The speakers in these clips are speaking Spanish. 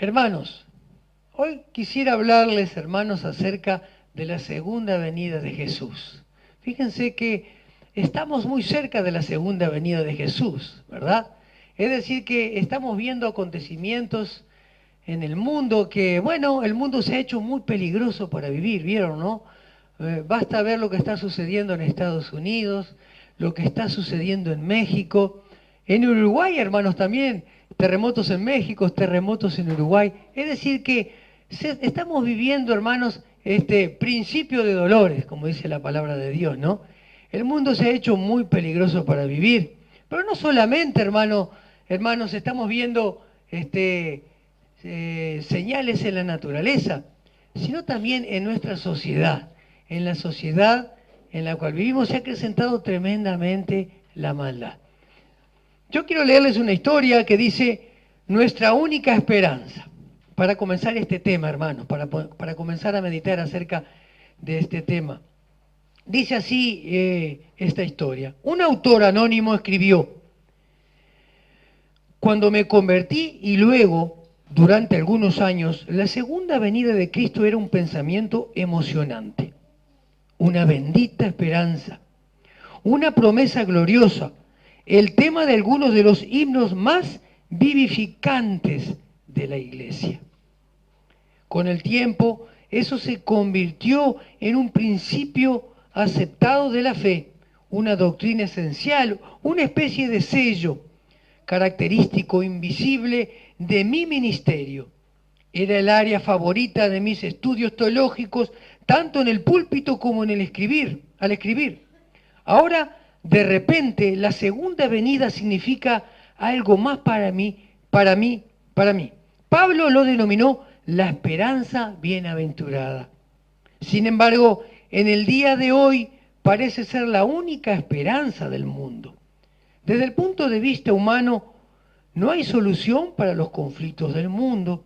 Hermanos, hoy quisiera hablarles, hermanos, acerca de la segunda venida de Jesús. Fíjense que estamos muy cerca de la segunda venida de Jesús, ¿verdad? Es decir, que estamos viendo acontecimientos en el mundo que, bueno, el mundo se ha hecho muy peligroso para vivir, ¿vieron, no? Basta ver lo que está sucediendo en Estados Unidos, lo que está sucediendo en México, en Uruguay, hermanos, también, terremotos en México, terremotos en Uruguay. Es decir, que estamos viviendo, hermanos, este principio de dolores, como dice la palabra de Dios, ¿no? El mundo se ha hecho muy peligroso para vivir. Pero no solamente, hermanos, estamos viendo señales en la naturaleza, sino también en nuestra sociedad. En la sociedad en la cual vivimos se ha acrecentado tremendamente la maldad. Yo quiero leerles una historia que dice nuestra única esperanza. Para comenzar este tema, hermanos, para comenzar a meditar acerca de este tema. Dice así esta historia. Un autor anónimo escribió: cuando me convertí y luego, durante algunos años, la segunda venida de Cristo era un pensamiento emocionante, una bendita esperanza, una promesa gloriosa, el tema de algunos de los himnos más vivificantes de la iglesia. Con el tiempo, eso se convirtió en un principio aceptado de la fe, una doctrina esencial, una especie de sello característico invisible de mi ministerio. Era el área favorita de mis estudios teológicos, tanto en el púlpito como en el escribir, al escribir. Ahora, de repente, la segunda venida significa algo más para mí, para mí, para mí. Pablo lo denominó la esperanza bienaventurada. Sin embargo, en el día de hoy parece ser la única esperanza del mundo. Desde el punto de vista humano, no hay solución para los conflictos del mundo.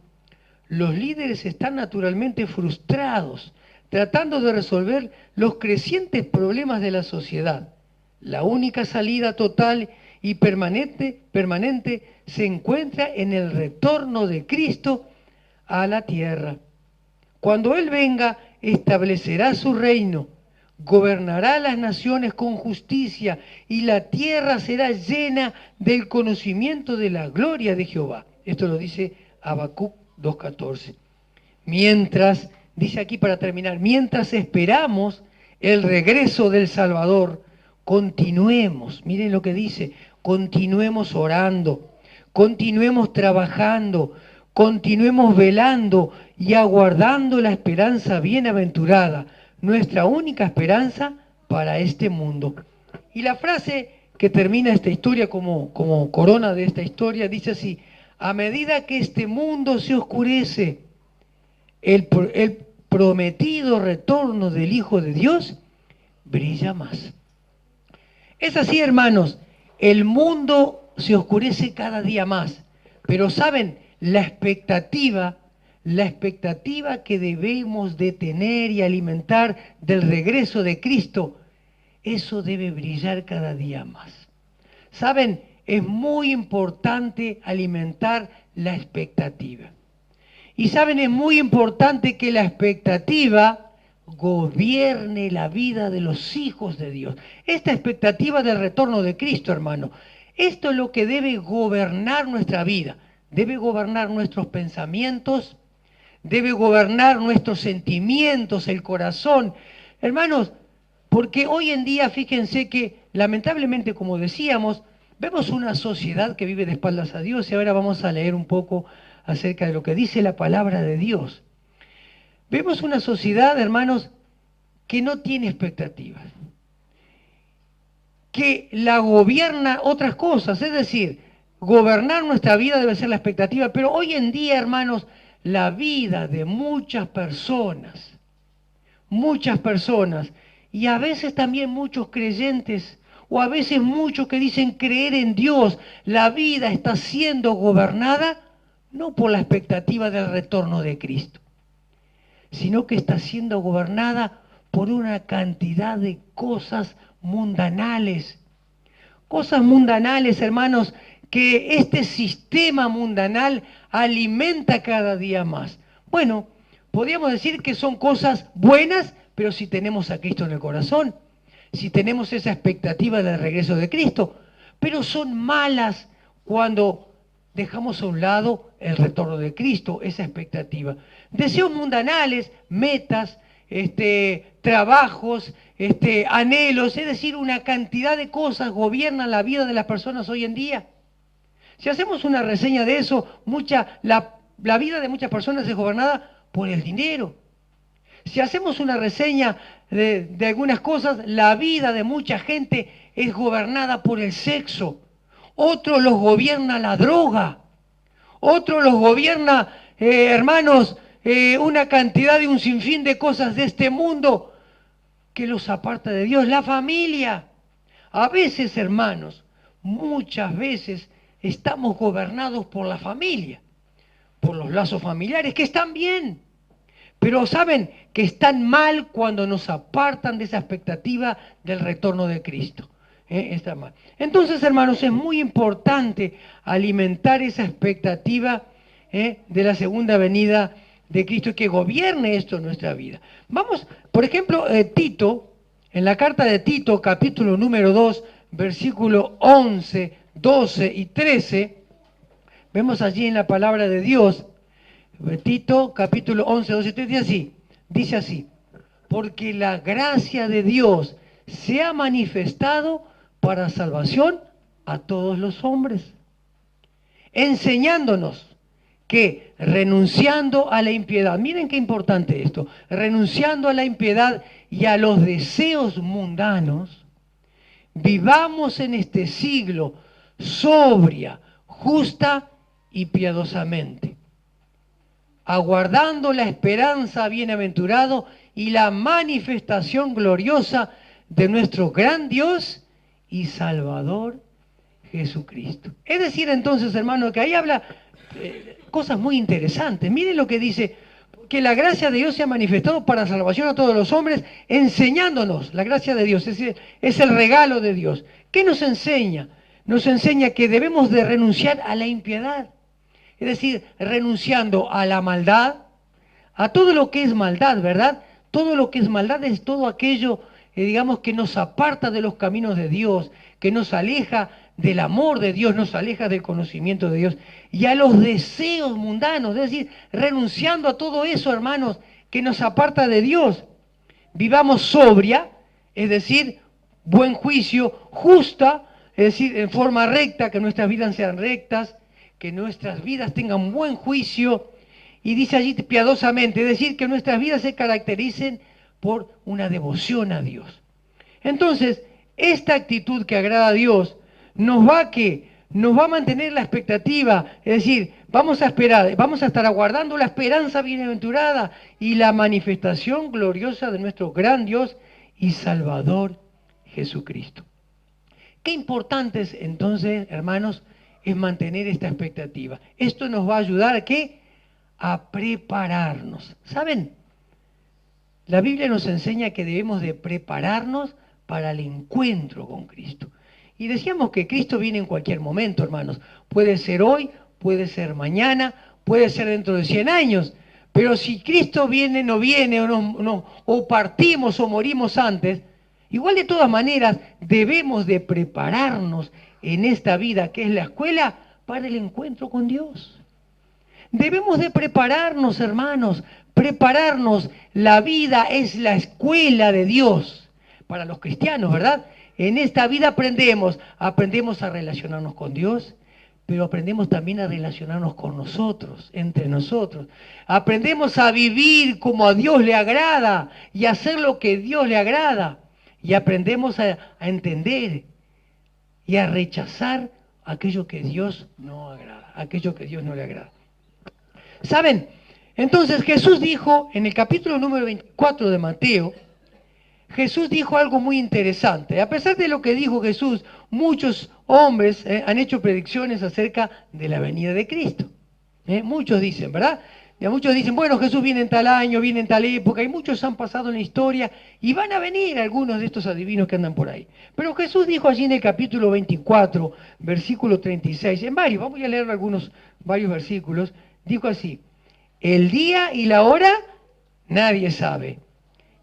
Los líderes están naturalmente frustrados, tratando de resolver los crecientes problemas de la sociedad. La única salida total y permanente se encuentra en el retorno de Cristo a la tierra. Cuando Él venga, establecerá su reino, gobernará las naciones con justicia y la tierra será llena del conocimiento de la gloria de Jehová. Esto lo dice Habacuc 2:14. Mientras, dice aquí para terminar, mientras esperamos el regreso del Salvador, continuemos, miren lo que dice, continuemos orando, continuemos trabajando, continuemos velando y aguardando la esperanza bienaventurada, nuestra única esperanza para este mundo. Y la frase que termina esta historia como corona de esta historia dice así: a medida que este mundo se oscurece, el prometido retorno del Hijo de Dios brilla más. Es así, hermanos, el mundo se oscurece cada día más, pero ¿saben? La expectativa que debemos de tener y alimentar del regreso de Cristo, eso debe brillar cada día más. ¿Saben? Es muy importante alimentar la expectativa. Y saben, es muy importante que la expectativa gobierne la vida de los hijos de Dios. Esta expectativa del retorno de Cristo, hermano, esto es lo que debe gobernar nuestra vida. Debe gobernar nuestros pensamientos, debe gobernar nuestros sentimientos, el corazón. Hermanos, porque hoy en día, fíjense que lamentablemente, como decíamos, vemos una sociedad que vive de espaldas a Dios, y ahora vamos a leer un poco acerca de lo que dice la palabra de Dios. Vemos una sociedad, hermanos, que no tiene expectativas, que la gobierna otras cosas, es decir, gobernar nuestra vida debe ser la expectativa, pero hoy en día, hermanos, la vida de muchas personas, y a veces también muchos creyentes, o a veces muchos que dicen creer en Dios, la vida está siendo gobernada no por la expectativa del retorno de Cristo, sino que está siendo gobernada por una cantidad de cosas mundanales. Cosas mundanales, hermanos, que este sistema mundanal alimenta cada día más. Bueno, podríamos decir que son cosas buenas, pero si tenemos a Cristo en el corazón, si tenemos esa expectativa del regreso de Cristo, pero son malas cuando dejamos a un lado el retorno de Cristo, esa expectativa. Deseos mundanales, metas, trabajos, anhelos, es decir, una cantidad de cosas gobiernan la vida de las personas hoy en día. Si hacemos una reseña de eso, la vida de muchas personas es gobernada por el dinero. Si hacemos una reseña de algunas cosas, la vida de mucha gente es gobernada por el sexo. Otros los gobierna la droga. Otros los gobierna, hermanos, una cantidad de un sinfín de cosas de este mundo que los aparta de Dios. La familia. A veces, hermanos, muchas veces estamos gobernados por la familia, por los lazos familiares, que están bien. Pero saben que están mal cuando nos apartan de esa expectativa del retorno de Cristo. Está mal. Entonces, hermanos, es muy importante alimentar esa expectativa de la segunda venida de Cristo y que gobierne esto en nuestra vida. Vamos, por ejemplo, Tito, en la carta de Tito, capítulo número 2, versículo 11, 12 y 13, vemos allí en la palabra de Dios, Tito, capítulo 11, 12 y 13, dice así, porque la gracia de Dios se ha manifestado para salvación a todos los hombres, enseñándonos que renunciando a la impiedad, miren qué importante esto, renunciando a la impiedad y a los deseos mundanos, vivamos en este siglo sobria, justa y piadosamente, aguardando la esperanza bienaventurado y la manifestación gloriosa de nuestro gran Dios y Salvador Jesucristo. Es decir, entonces, hermano, que ahí habla cosas muy interesantes. Miren lo que dice, que la gracia de Dios se ha manifestado para salvación a todos los hombres, enseñándonos la gracia de Dios, es decir, es el regalo de Dios. ¿Qué nos enseña? Nos enseña que debemos de renunciar a la impiedad. Es decir, renunciando a la maldad, a todo lo que es maldad, ¿verdad? Todo lo que es maldad es todo aquello, digamos, que nos aparta de los caminos de Dios, que nos aleja del amor de Dios, nos aleja del conocimiento de Dios. Y a los deseos mundanos, es decir, renunciando a todo eso, hermanos, que nos aparta de Dios. Vivamos sobria, es decir, buen juicio, justa, es decir, en forma recta, que nuestras vidas sean rectas, que nuestras vidas tengan buen juicio, y dice allí piadosamente, es decir, que nuestras vidas se caractericen por una devoción a Dios. Entonces, esta actitud que agrada a Dios nos va a mantener la expectativa, es decir, vamos a esperar, vamos a estar aguardando la esperanza bienaventurada y la manifestación gloriosa de nuestro gran Dios y Salvador Jesucristo. Qué importante es entonces, hermanos, es mantener esta expectativa. Esto nos va a ayudar ¿a qué? A prepararnos. ¿Saben? La Biblia nos enseña que debemos de prepararnos para el encuentro con Cristo. Y decíamos que Cristo viene en cualquier momento, hermanos. Puede ser hoy, puede ser mañana, puede ser dentro de 100 años. Pero si Cristo viene, no viene, o partimos o morimos antes, igual de todas maneras debemos de prepararnos en esta vida que es la escuela para el encuentro con Dios. Debemos de prepararnos, hermanos, prepararnos. La vida es la escuela de Dios para los cristianos, ¿verdad? En esta vida aprendemos a relacionarnos con Dios, pero aprendemos también a relacionarnos con nosotros, entre nosotros. Aprendemos a vivir como a Dios le agrada y a hacer lo que Dios le agrada. Y aprendemos a entender y a rechazar aquello que Dios no agrada, aquello que Dios no le agrada. ¿Saben? Entonces Jesús dijo en el capítulo número 24 de Mateo, Jesús dijo algo muy interesante. A pesar de lo que dijo Jesús, muchos hombres han hecho predicciones acerca de la venida de Cristo. Muchos dicen, ¿verdad? Ya muchos dicen, bueno, Jesús viene en tal año, viene en tal época, y muchos han pasado en la historia, y van a venir algunos de estos adivinos que andan por ahí. Pero Jesús dijo allí en el capítulo 24, versículo 36, en varios, vamos a leer varios versículos, dijo así, el día y la hora nadie sabe,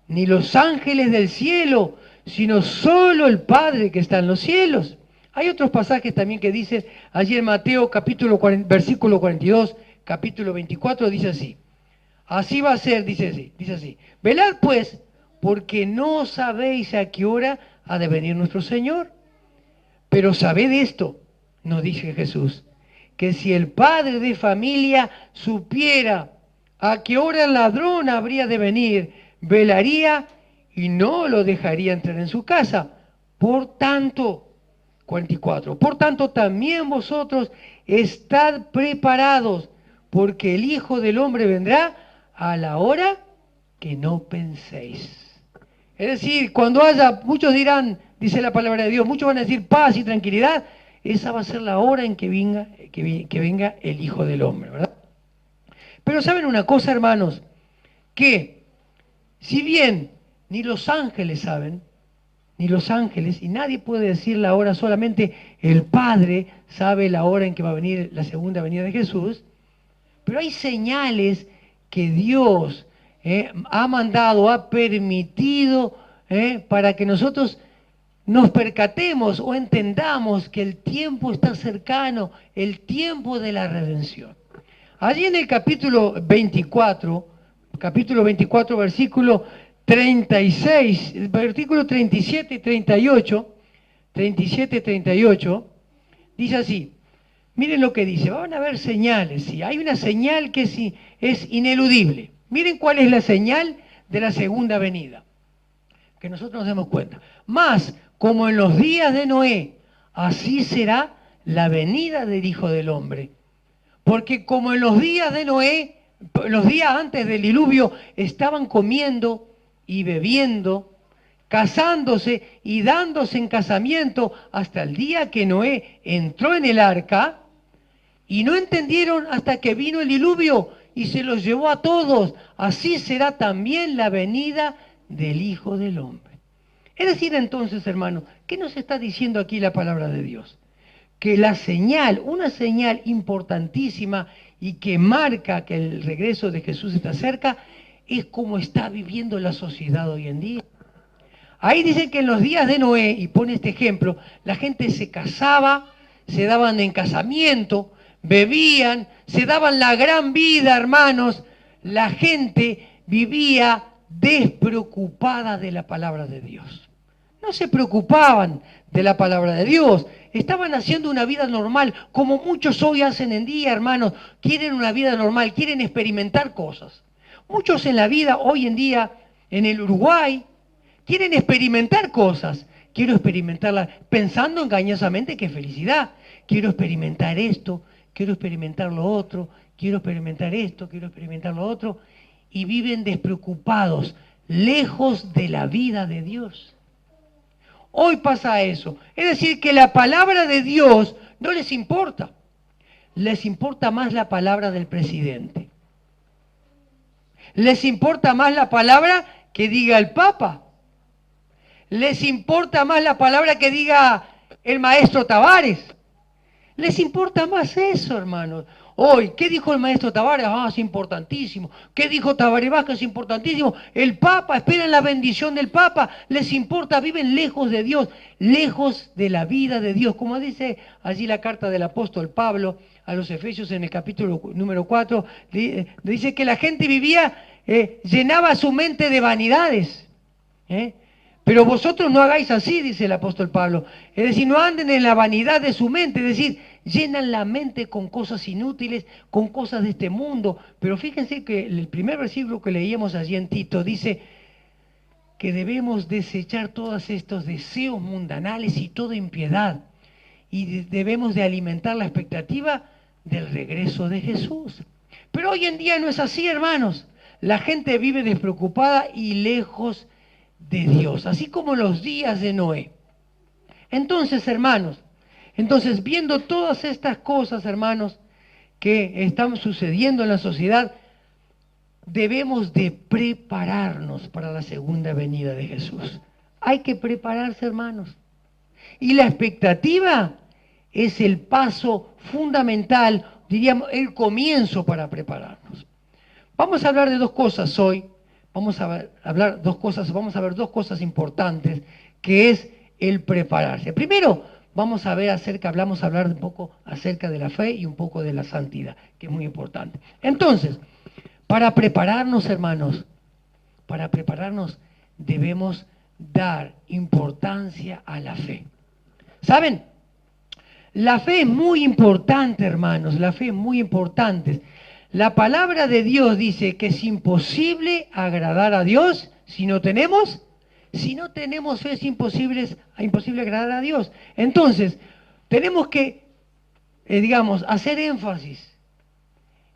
ni los ángeles del cielo, sino solo el Padre que está en los cielos. Hay otros pasajes también que dicen, allí en Mateo capítulo 40, versículo 42, capítulo 24, dice así. Así va a ser, dice así. Velad pues, porque no sabéis a qué hora ha de venir nuestro Señor. Pero sabed esto, nos dice Jesús, que si el padre de familia supiera a qué hora el ladrón habría de venir, velaría y no lo dejaría entrar en su casa. Por tanto, 44, por tanto también vosotros estad preparados, porque el Hijo del Hombre vendrá a la hora que no penséis. Es decir, cuando haya, muchos dirán, dice la palabra de Dios, muchos van a decir paz y tranquilidad, esa va a ser la hora en que venga el Hijo del Hombre, ¿verdad? Pero saben una cosa, hermanos, que si bien ni los ángeles saben, ni los ángeles, y nadie puede decir la hora, solamente el Padre sabe la hora en que va a venir la segunda venida de Jesús, pero hay señales que Dios ha mandado, ha permitido para que nosotros nos percatemos o entendamos que el tiempo está cercano, el tiempo de la redención. Allí en el capítulo 24, versículo 36, versículo 37 y 38, 37 y 38, dice así, miren lo que dice, van a haber señales, ¿sí? Hay una señal que es ineludible. Miren cuál es la señal de la segunda venida, que nosotros nos demos cuenta. Más, como en los días de Noé, así será la venida del Hijo del Hombre. Porque como en los días de Noé, los días antes del diluvio, estaban comiendo y bebiendo, casándose y dándose en casamiento hasta el día que Noé entró en el arca, y no entendieron hasta que vino el diluvio y se los llevó a todos. Así será también la venida del Hijo del Hombre. Es decir, entonces, hermanos, ¿qué nos está diciendo aquí la palabra de Dios? Que la señal, una señal importantísima y que marca que el regreso de Jesús está cerca, es cómo está viviendo la sociedad hoy en día. Ahí dice que en los días de Noé, y pone este ejemplo, la gente se casaba, se daban en casamiento, bebían, se daban la gran vida, hermanos. La gente vivía despreocupada de la palabra de Dios. No se preocupaban de la palabra de Dios. Estaban haciendo una vida normal, como muchos hoy hacen en día, hermanos. Quieren una vida normal, quieren experimentar cosas. Muchos en la vida, hoy en día, en el Uruguay, quieren experimentar cosas. Quiero experimentarlas pensando engañosamente que es felicidad. Quiero experimentar esto, quiero experimentar lo otro, quiero experimentar esto, quiero experimentar lo otro. Y viven despreocupados, lejos de la vida de Dios. Hoy pasa eso. Es decir, que la palabra de Dios no les importa. Les importa más la palabra del presidente. Les importa más la palabra que diga el Papa. Les importa más la palabra que diga el maestro Tavares. Les importa más eso, hermanos. Hoy, ¿qué dijo el maestro Tavares? Ah, es importantísimo. ¿Qué dijo Tabaré Vázquez? Es importantísimo. El Papa, esperan la bendición del Papa. Les importa, viven lejos de Dios, lejos de la vida de Dios. Como dice allí la carta del apóstol Pablo a los Efesios en el capítulo número 4, dice que la gente vivía, llenaba su mente de vanidades. Pero vosotros no hagáis así, dice el apóstol Pablo. Es decir, no anden en la vanidad de su mente, es decir, llenan la mente con cosas inútiles, con cosas de este mundo. Pero fíjense que el primer versículo que leíamos allí en Tito dice que debemos desechar todos estos deseos mundanales y toda impiedad. Y debemos de alimentar la expectativa del regreso de Jesús. Pero hoy en día no es así, hermanos. La gente vive despreocupada y lejos de Dios, así como los días de Noé. Entonces, hermanos, viendo todas estas cosas, hermanos, que están sucediendo en la sociedad, debemos de prepararnos para la segunda venida de Jesús. Hay que prepararse, hermanos. Y la expectativa es el paso fundamental, diríamos, el comienzo para prepararnos. Vamos a hablar de dos cosas hoy. Vamos a hablar dos cosas, vamos a ver dos cosas importantes, que es el prepararse. Primero, vamos a ver hablar un poco acerca de la fe y un poco de la santidad, que es muy importante. Entonces, para prepararnos, hermanos, para prepararnos debemos dar importancia a la fe. ¿Saben? La fe es muy importante, hermanos, la fe es muy importante. La palabra de Dios dice que es imposible agradar a Dios si no tenemos fe, es imposible agradar a Dios. Entonces, tenemos que, hacer énfasis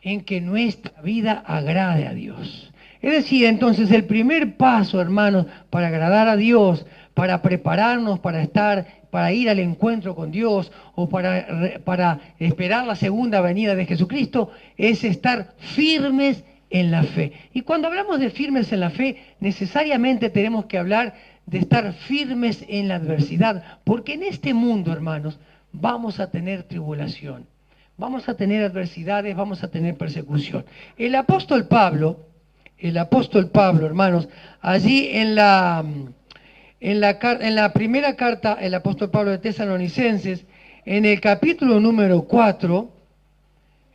en que nuestra vida agrade a Dios. Es decir, entonces el primer paso, hermanos, para agradar a Dios, para prepararnos para ir al encuentro con Dios o para esperar la segunda venida de Jesucristo, es estar firmes en la fe. Y cuando hablamos de firmes en la fe, necesariamente tenemos que hablar de estar firmes en la adversidad, porque en este mundo, hermanos, vamos a tener tribulación, vamos a tener adversidades, vamos a tener persecución. El apóstol Pablo, hermanos, allí en la primera carta, el apóstol Pablo de Tesalonicenses, en el capítulo número 4,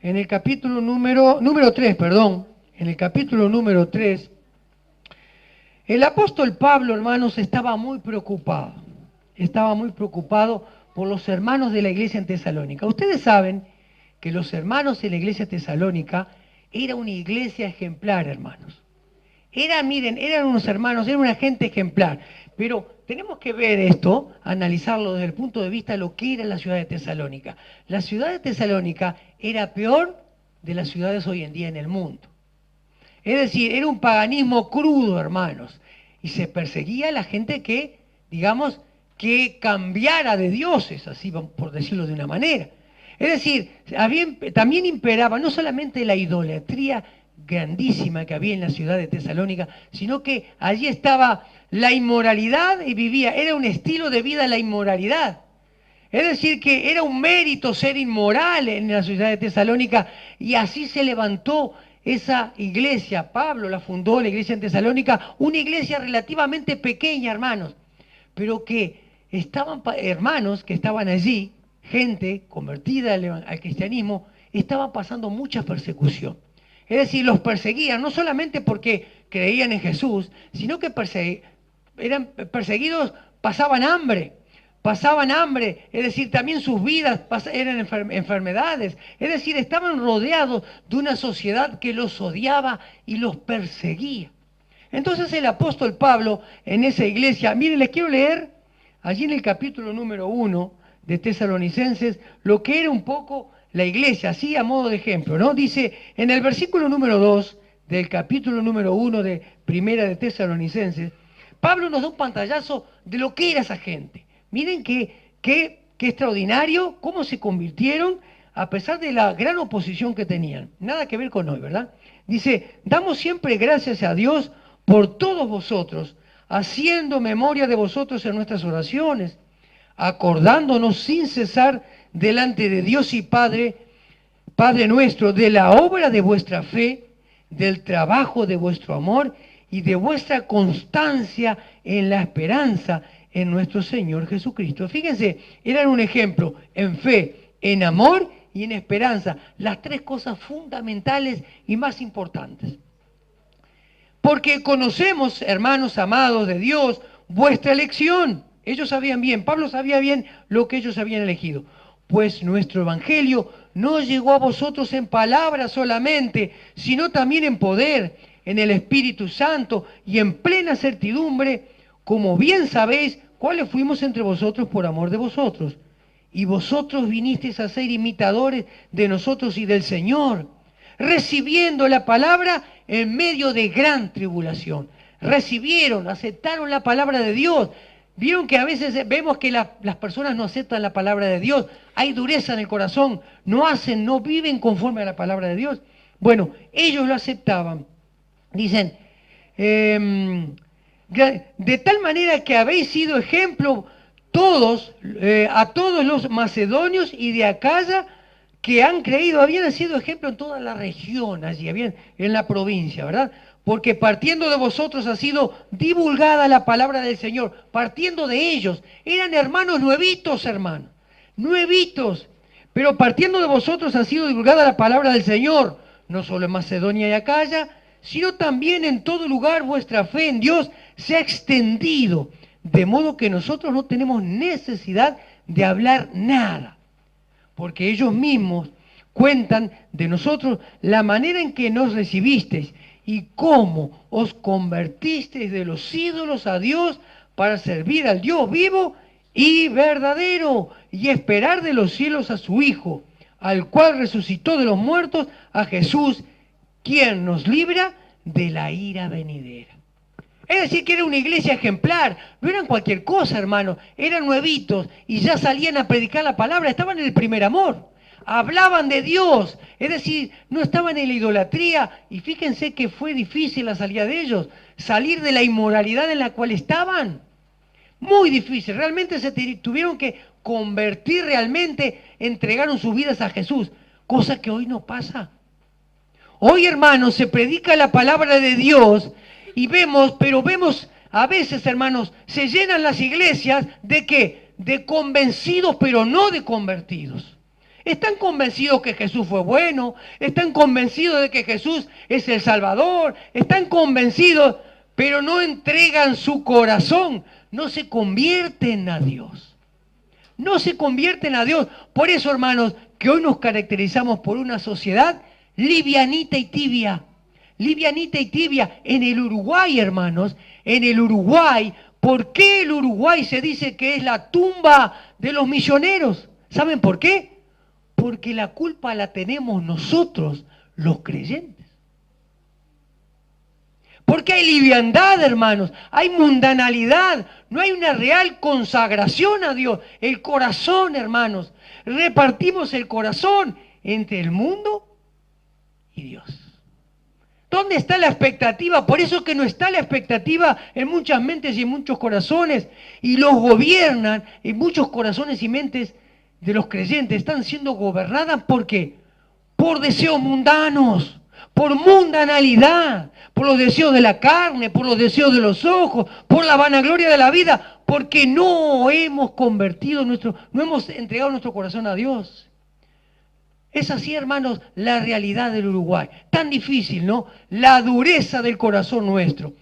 en el capítulo número 3, en el capítulo número 3, el apóstol Pablo, hermanos, estaba muy preocupado por los hermanos de la iglesia en Tesalónica. Ustedes saben que los hermanos de la iglesia tesalónica era una iglesia ejemplar, hermanos. Eran unos hermanos, era una gente ejemplar. Pero tenemos que ver esto, analizarlo desde el punto de vista de lo que era la ciudad de Tesalónica. La ciudad de Tesalónica era peor de las ciudades hoy en día en el mundo. Es decir, era un paganismo crudo, hermanos. Y se perseguía a la gente que cambiara de dioses, así por decirlo de una manera. Es decir, también imperaba no solamente la idolatría grandísima que había en la ciudad de Tesalónica, sino que allí estaba la inmoralidad y era un estilo de vida la inmoralidad. Es decir, que era un mérito ser inmoral en la ciudad de Tesalónica, y así se levantó esa iglesia. Pablo la fundó, la iglesia en Tesalónica, una iglesia relativamente pequeña, hermanos, pero que hermanos que estaban allí, gente convertida al cristianismo, estaban pasando mucha persecución. Es decir, los perseguían no solamente porque creían en Jesús, sino que eran perseguidos, pasaban hambre, es decir, también sus vidas eran enfermedades, es decir, estaban rodeados de una sociedad que los odiaba y los perseguía. Entonces el apóstol Pablo en esa iglesia, miren, les quiero leer allí en el capítulo número 1 de Tesalonicenses lo que era un poco la iglesia, así a modo de ejemplo, ¿no? Dice en el versículo número 2 del capítulo número 1 de Primera de Tesalonicenses, Pablo nos da un pantallazo de lo que era esa gente. Miren qué extraordinario, cómo se convirtieron a pesar de la gran oposición que tenían. Nada que ver con hoy, ¿verdad? Dice, damos siempre gracias a Dios por todos vosotros, haciendo memoria de vosotros en nuestras oraciones, acordándonos sin cesar delante de Dios y Padre nuestro, de la obra de vuestra fe, del trabajo de vuestro amor y de vuestra constancia en la esperanza en nuestro Señor Jesucristo. Fíjense, eran un ejemplo en fe, en amor y en esperanza, las tres cosas fundamentales y más importantes. Porque conocemos, hermanos amados de Dios, vuestra elección. Ellos sabían bien, Pablo sabía bien lo que ellos habían elegido. Pues nuestro evangelio no llegó a vosotros en palabras solamente, sino también en poder, en el Espíritu Santo y en plena certidumbre, como bien sabéis, cuáles fuimos entre vosotros por amor de vosotros. Y vosotros vinisteis a ser imitadores de nosotros y del Señor, recibiendo la palabra en medio de gran tribulación. Aceptaron la palabra de Dios. Vieron que a veces vemos que las personas no aceptan la palabra de Dios. Hay dureza en el corazón. No viven conforme a la palabra de Dios. Bueno, ellos lo aceptaban. Dicen, de tal manera que habéis sido ejemplo todos, a todos los macedonios y de Acaya que han creído, habían sido ejemplo en toda la región, allí, habían, en la provincia, ¿verdad? Porque partiendo de vosotros ha sido divulgada la palabra del Señor, partiendo de ellos, eran hermanos nuevitos, hermanos, nuevitos, pero partiendo de vosotros ha sido divulgada la palabra del Señor, no solo en Macedonia y Acaya, sino también en todo lugar vuestra fe en Dios se ha extendido, de modo que nosotros no tenemos necesidad de hablar nada, porque ellos mismos cuentan de nosotros la manera en que nos recibisteis y cómo os convertisteis de los ídolos a Dios para servir al Dios vivo y verdadero y esperar de los cielos a su Hijo, al cual resucitó de los muertos, a Jesús, quien nos libra de la ira venidera. Es decir, que era una iglesia ejemplar, no eran cualquier cosa, hermano, eran nuevitos y ya salían a predicar la palabra, estaban en el primer amor, hablaban de Dios, es decir, no estaban en la idolatría, y fíjense que fue difícil la salida de ellos, salir de la inmoralidad en la cual estaban, muy difícil, realmente se tuvieron que convertir realmente, entregaron sus vidas a Jesús, cosa que hoy no pasa. Hoy, hermanos, se predica la palabra de Dios y vemos, pero vemos a veces, hermanos, se llenan las iglesias ¿de qué? De convencidos, pero no de convertidos. Están convencidos que Jesús fue bueno, están convencidos de que Jesús es el Salvador, están convencidos, pero no entregan su corazón, no se convierten a Dios. No se convierten a Dios. Por eso, hermanos, que hoy nos caracterizamos por una sociedad livianita y tibia. Livianita y tibia. En el Uruguay, hermanos, en el Uruguay, ¿por qué el Uruguay se dice que es la tumba de los misioneros? ¿Saben por qué? Porque la culpa la tenemos nosotros, los creyentes. Porque hay liviandad, hermanos, hay mundanalidad, no hay una real consagración a Dios. El corazón, hermanos, repartimos el corazón entre el mundo y Dios. ¿Dónde está la expectativa? Por eso que no está la expectativa en muchas mentes y en muchos corazones, y los gobiernan, en muchos corazones y mentes de los creyentes están siendo gobernadas, ¿por qué? Por deseos mundanos, por mundanalidad, por los deseos de la carne, por los deseos de los ojos, por la vanagloria de la vida, porque no hemos convertido no hemos entregado nuestro corazón a Dios. Es así, hermanos, la realidad del Uruguay. Tan difícil, ¿no? La dureza del corazón nuestro.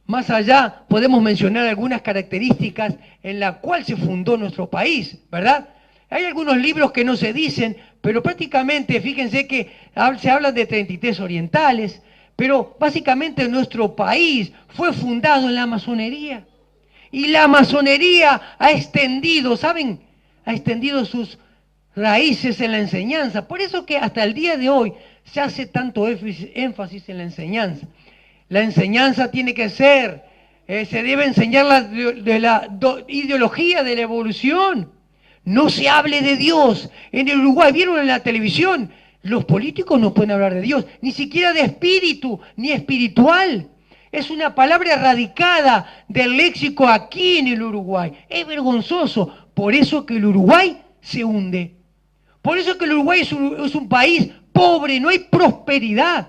Más allá, podemos mencionar algunas características en las cuales se fundó nuestro país, ¿verdad? Hay algunos libros que no se dicen, pero prácticamente, fíjense que se habla de 33 orientales, pero básicamente nuestro país fue fundado en la masonería. Y la masonería ha extendido, ¿saben? Ha extendido sus raíces en la enseñanza. Por eso que hasta el día de hoy se hace tanto énfasis en la enseñanza. La enseñanza tiene que ser, se debe enseñar de la ideología de la evolución. No se hable de Dios. En el Uruguay, ¿vieron en la televisión? Los políticos no pueden hablar de Dios, ni siquiera de espíritu, ni espiritual. Es una palabra erradicada del léxico aquí en el Uruguay. Es vergonzoso. Por eso que el Uruguay se hunde. Por eso que el Uruguay es un país pobre, no hay prosperidad.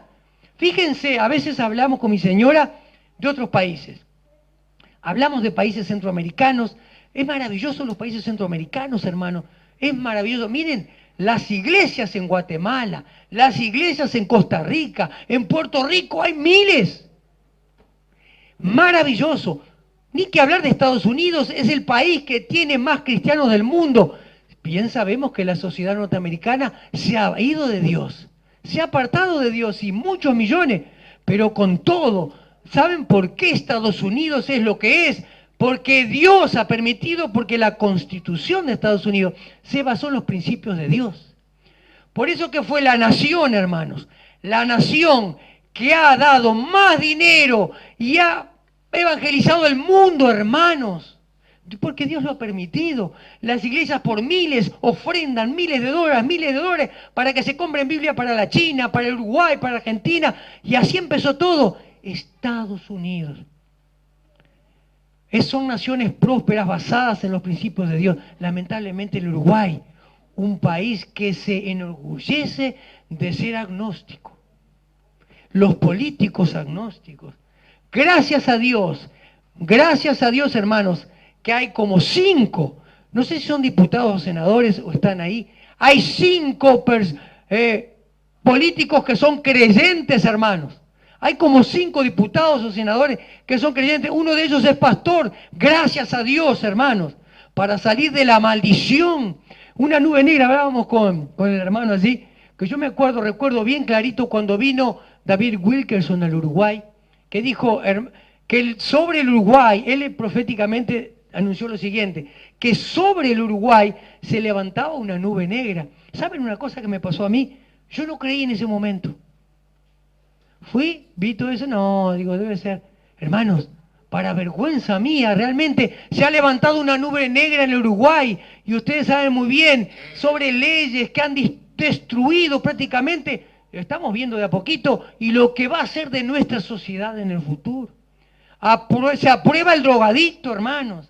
Fíjense, a veces hablamos con mi señora de otros países. Hablamos de países centroamericanos. Es maravilloso los países centroamericanos, hermano. Es maravilloso. Miren, las iglesias en Guatemala, las iglesias en Costa Rica, en Puerto Rico, hay miles. Maravilloso. Ni que hablar de Estados Unidos, es el país que tiene más cristianos del mundo. Bien sabemos que la sociedad norteamericana se ha ido de Dios, se ha apartado de Dios y muchos millones, pero con todo, ¿saben por qué Estados Unidos es lo que es? Porque Dios ha permitido, porque la Constitución de Estados Unidos se basó en los principios de Dios. Por eso que fue la nación, hermanos, la nación que ha dado más dinero y ha evangelizado el mundo, hermanos. Porque Dios lo ha permitido. Las iglesias por miles ofrendan miles de dólares para que se compren Biblia para la China, para el Uruguay, para Argentina. Y así empezó todo. Estados Unidos. Son naciones prósperas basadas en los principios de Dios. Lamentablemente el Uruguay, un país que se enorgullece de ser agnóstico. Los políticos agnósticos. Gracias a Dios, hermanos, que hay como 5, no sé si son diputados o senadores o están ahí, hay 5 políticos que son creyentes, hermanos. Hay como 5 diputados o senadores que son creyentes. Uno de ellos es pastor. Gracias a Dios, hermanos, para salir de la maldición. Una nube negra, hablábamos con el hermano allí, que yo recuerdo bien clarito cuando vino David Wilkerson al Uruguay, que dijo que sobre el Uruguay, él proféticamente anunció lo siguiente, que sobre el Uruguay se levantaba una nube negra. ¿Saben una cosa que me pasó a mí? Yo no creí en ese momento. Vi todo eso, no, digo, debe ser. Hermanos, para vergüenza mía, realmente se ha levantado una nube negra en el Uruguay, y ustedes saben muy bien, sobre leyes que han destruido prácticamente, estamos viendo de a poquito, y lo que va a ser de nuestra sociedad en el futuro. Se aprueba el drogadicto, hermanos,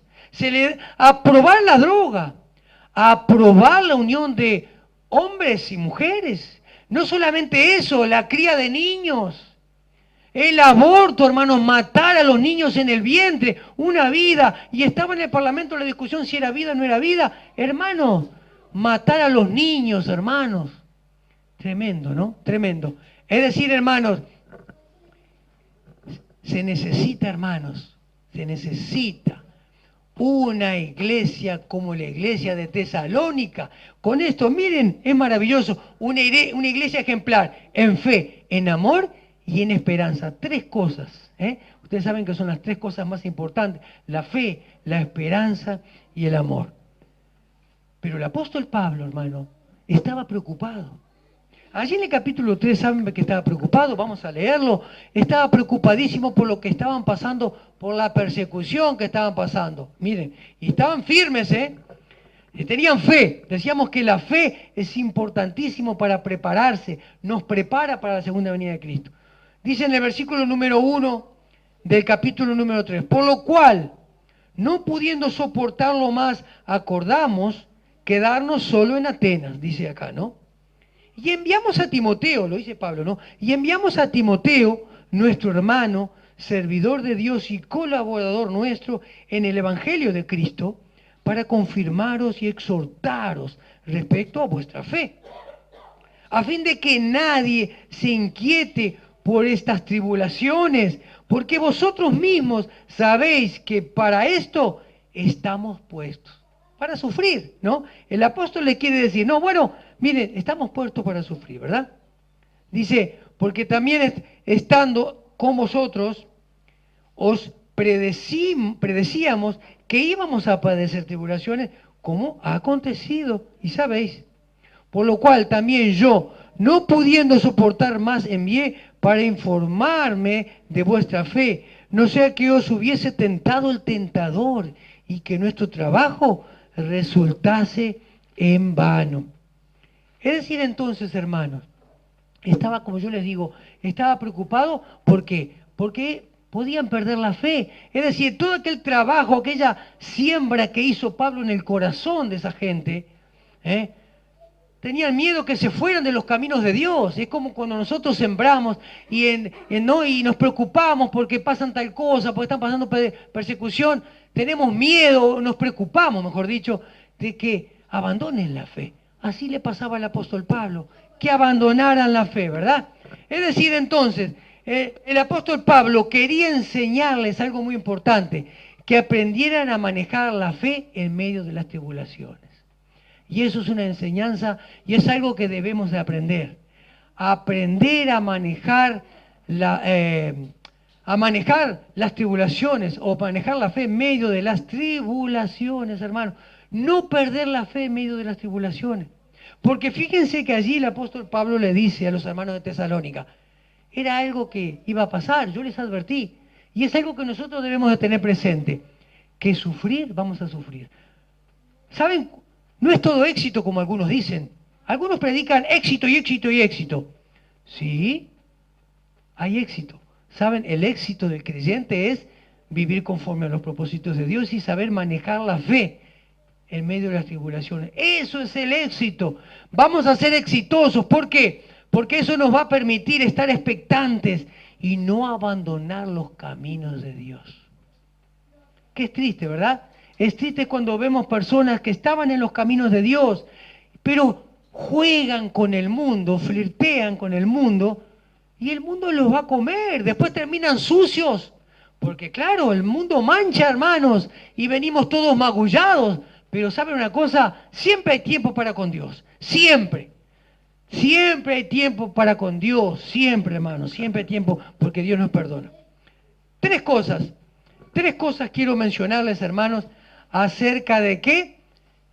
aprobar la droga, aprobar la unión de hombres y mujeres. No solamente eso, la cría de niños, el aborto, hermanos, matar a los niños en el vientre, una vida. Y estaba en el Parlamento la discusión si era vida o no era vida. Hermanos, matar a los niños, hermanos. Tremendo, ¿no? Tremendo. Es decir, hermanos, se necesita una iglesia como la iglesia de Tesalónica. Con esto, miren, es maravilloso. Una iglesia ejemplar en fe, en amor y en esperanza. 3 cosas. Ustedes saben que son las 3 cosas más importantes. La fe, la esperanza y el amor. Pero el apóstol Pablo, hermano, estaba preocupado. Allí en el capítulo 3, ¿saben que estaba preocupado? Vamos a leerlo. Estaba preocupadísimo por lo que estaban pasando, por la persecución que estaban pasando. Miren, y estaban firmes, y tenían fe. Decíamos que la fe es importantísimo para prepararse. Nos prepara para la segunda venida de Cristo. Dice en el versículo número 1 del capítulo número 3. Por lo cual, no pudiendo soportarlo más, acordamos quedarnos solo en Atenas, dice acá, ¿no? Y enviamos a Timoteo, lo dice Pablo, ¿no? Y enviamos a Timoteo, nuestro hermano, servidor de Dios y colaborador nuestro en el Evangelio de Cristo, para confirmaros y exhortaros respecto a vuestra fe, a fin de que nadie se inquiete por estas tribulaciones, porque vosotros mismos sabéis que para esto estamos puestos, para sufrir, ¿no? El apóstol le quiere decir, no, bueno, miren, estamos puestos para sufrir, ¿verdad? Dice, porque también estando con vosotros, os predecíamos que íbamos a padecer tribulaciones, como ha acontecido, y sabéis. Por lo cual también yo, no pudiendo soportar más, envié para informarme de vuestra fe, no sea que os hubiese tentado el tentador y que nuestro trabajo resultase en vano. Es decir, entonces, hermanos, estaba, como yo les digo, estaba preocupado porque podían perder la fe. Es decir, todo aquel trabajo, aquella siembra que hizo Pablo en el corazón de esa gente, tenían miedo que se fueran de los caminos de Dios. Es como cuando nosotros sembramos y nos preocupamos porque pasan tal cosa, porque están pasando persecución. Tenemos miedo, nos preocupamos, mejor dicho, de que abandonen la fe. Así le pasaba al apóstol Pablo, que abandonaran la fe, ¿verdad? Es decir, entonces, el apóstol Pablo quería enseñarles algo muy importante, que aprendieran a manejar la fe en medio de las tribulaciones. Y eso es una enseñanza y es algo que debemos de aprender. Aprender a manejar las tribulaciones o manejar la fe en medio de las tribulaciones, hermano. No perder la fe en medio de las tribulaciones. Porque fíjense que allí el apóstol Pablo le dice a los hermanos de Tesalónica, era algo que iba a pasar, yo les advertí. Y es algo que nosotros debemos de tener presente, que sufrir, vamos a sufrir. ¿Saben? No es todo éxito como algunos dicen. Algunos predican éxito y éxito y éxito. Sí, hay éxito. ¿Saben? El éxito del creyente es vivir conforme a los propósitos de Dios y saber manejar la fe en medio de las tribulaciones. Eso es el éxito. Vamos a ser exitosos. ¿Por qué? Porque eso nos va a permitir estar expectantes y no abandonar los caminos de Dios. Que es triste, ¿verdad? Es triste cuando vemos personas que estaban en los caminos de Dios, pero juegan con el mundo, flirtean con el mundo, y el mundo los va a comer. Después terminan sucios, porque claro, el mundo mancha, hermanos, y venimos todos magullados. Pero ¿saben una cosa? Siempre hay tiempo para con Dios. Siempre. Siempre hay tiempo para con Dios. Siempre, hermanos. Siempre hay tiempo porque Dios nos perdona. Tres cosas. Tres cosas quiero mencionarles, hermanos, acerca de qué?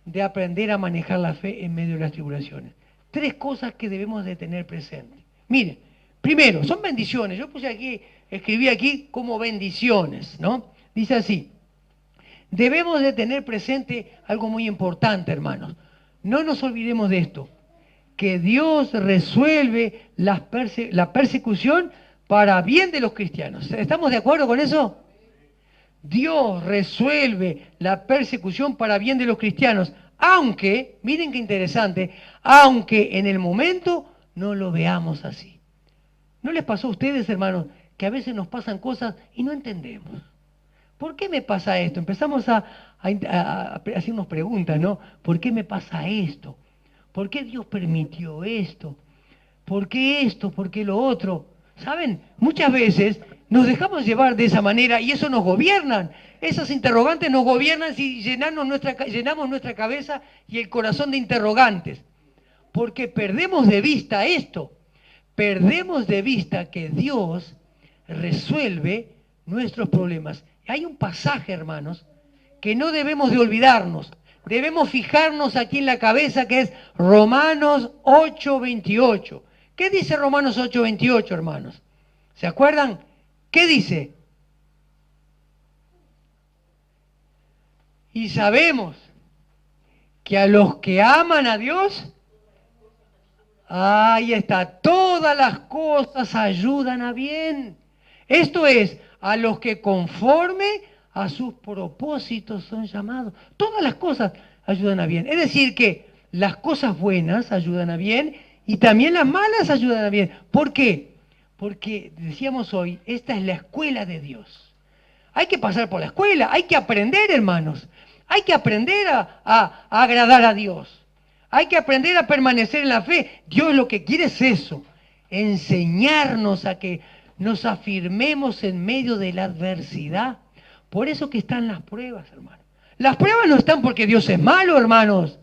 De aprender a manejar la fe en medio de las tribulaciones. Tres cosas que debemos de tener presentes. Miren, primero, son bendiciones. Yo puse aquí, escribí aquí como bendiciones, ¿no? Dice así. Debemos de tener presente algo muy importante, hermanos. No nos olvidemos de esto, que Dios resuelve la persecución para bien de los cristianos. ¿Estamos de acuerdo con eso? Dios resuelve la persecución para bien de los cristianos, aunque, miren qué interesante, aunque en el momento no lo veamos así. ¿No les pasó a ustedes, hermanos, que a veces nos pasan cosas y no entendemos? ¿Por qué me pasa esto? Empezamos a hacernos preguntas, ¿no? ¿Por qué me pasa esto? ¿Por qué Dios permitió esto? ¿Por qué esto? ¿Por qué lo otro? ¿Saben? Muchas veces nos dejamos llevar de esa manera y eso nos gobiernan. Esas interrogantes nos gobiernan si llenamos nuestra cabeza y el corazón de interrogantes. Porque perdemos de vista esto. Perdemos de vista que Dios resuelve nuestros problemas. Hay un pasaje, hermanos, que no debemos de olvidarnos. Debemos fijarnos aquí en la cabeza, que es Romanos 8:28. ¿Qué dice Romanos 8:28, hermanos? ¿Se acuerdan? ¿Qué dice? Y sabemos que a los que aman a Dios, ahí está, todas las cosas ayudan a bien. Esto es, a los que conforme a sus propósitos son llamados. Todas las cosas ayudan a bien. Es decir, que las cosas buenas ayudan a bien y también las malas ayudan a bien. ¿Por qué? Porque, decíamos hoy, esta es la escuela de Dios. Hay que pasar por la escuela, hay que aprender, hermanos. Hay que aprender a agradar a Dios. Hay que aprender a permanecer en la fe. Dios lo que quiere es eso, enseñarnos a que nos afirmemos en medio de la adversidad. Por eso que están las pruebas, hermanos. Las pruebas no están porque Dios es malo, hermanos.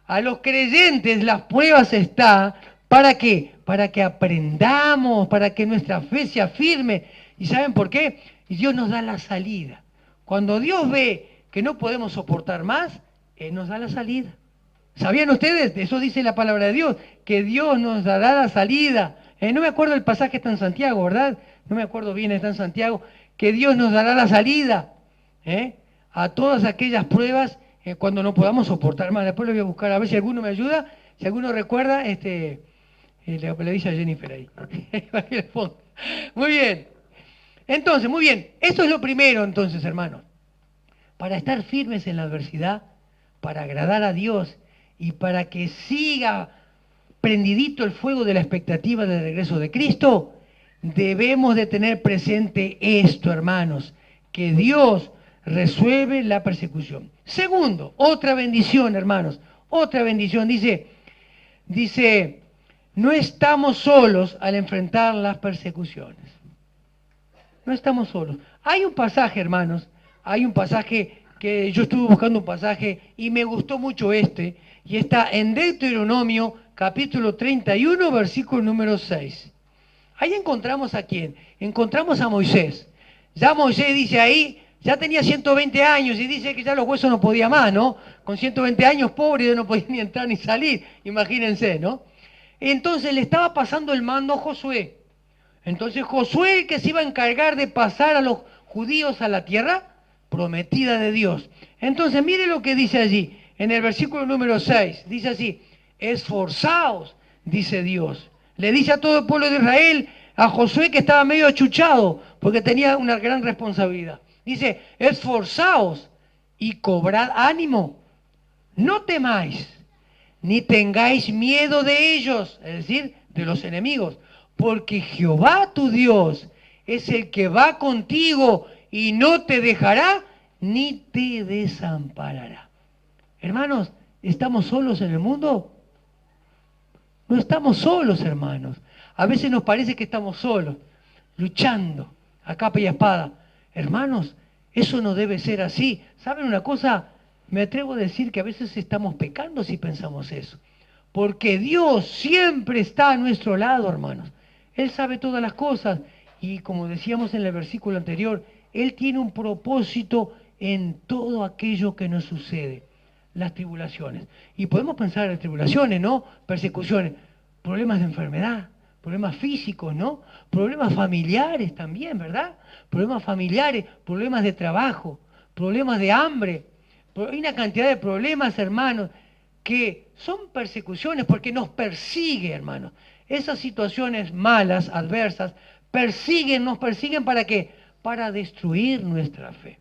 A los creyentes las pruebas están, ¿para qué? Para que aprendamos, para que nuestra fe se afirme. ¿Y saben por qué? Y Dios nos da la salida. Cuando Dios ve que no podemos soportar más, Él nos da la salida. ¿Sabían ustedes? Eso dice la palabra de Dios, que Dios nos dará la salida. No me acuerdo el pasaje, está en Santiago, ¿verdad? No me acuerdo bien, está en Santiago, que Dios nos dará la salida a todas aquellas pruebas cuando no podamos soportar más. Después lo voy a buscar, a ver si alguno me ayuda, si alguno recuerda, le dice a Jennifer ahí. Muy bien. Entonces, muy bien, esto es lo primero entonces, hermanos. Para estar firmes en la adversidad, para agradar a Dios y para que siga prendidito el fuego de la expectativa del regreso de Cristo, debemos de tener presente esto, hermanos, que Dios resuelve la persecución. Segundo, otra bendición, hermanos, otra bendición. Dice, no estamos solos al enfrentar las persecuciones. No estamos solos. Hay un pasaje, hermanos, hay un pasaje que yo estuve buscando un pasaje y me gustó mucho y está en Deuteronomio capítulo 31, versículo número 6. Ahí encontramos a quién, encontramos a Moisés. Ya Moisés dice ahí, ya tenía 120 años y dice que ya los huesos no podía más, ¿no? Con 120 años, pobre, ya no podía ni entrar ni salir, imagínense, ¿no? Entonces le estaba pasando el mando a Josué. Entonces Josué, que se iba a encargar de pasar a los judíos a la tierra prometida de Dios. Entonces mire lo que dice allí, en el versículo número 6, dice así, esforzaos, dice Dios. Le dice a todo el pueblo de Israel, A Josué, que estaba medio achuchado porque tenía una gran responsabilidad. Dice, esforzaos y cobrad ánimo. No temáis, ni tengáis miedo de ellos, es decir, de los enemigos, porque Jehová tu Dios es el que va contigo y no te dejará ni te desamparará. Hermanos, ¿estamos solos en el mundo? No estamos solos, hermanos. A veces nos parece que estamos solos, luchando a capa y a espada. Hermanos, eso no debe ser así. ¿Saben una cosa? Me atrevo a decir que a veces estamos pecando si pensamos eso. Porque Dios siempre está a nuestro lado, hermanos. Él sabe todas las cosas. Y como decíamos en el versículo anterior, Él tiene un propósito en todo aquello que nos sucede. Las tribulaciones. Y podemos pensar en las tribulaciones, ¿no? Persecuciones, problemas de enfermedad, problemas físicos, ¿no? Problemas familiares también, ¿verdad? Problemas familiares, problemas de trabajo, problemas de hambre. Hay una cantidad de problemas, hermanos, que son persecuciones porque nos persigue, hermanos. Esas situaciones malas, adversas, nos persiguen ¿para qué? Para destruir nuestra fe.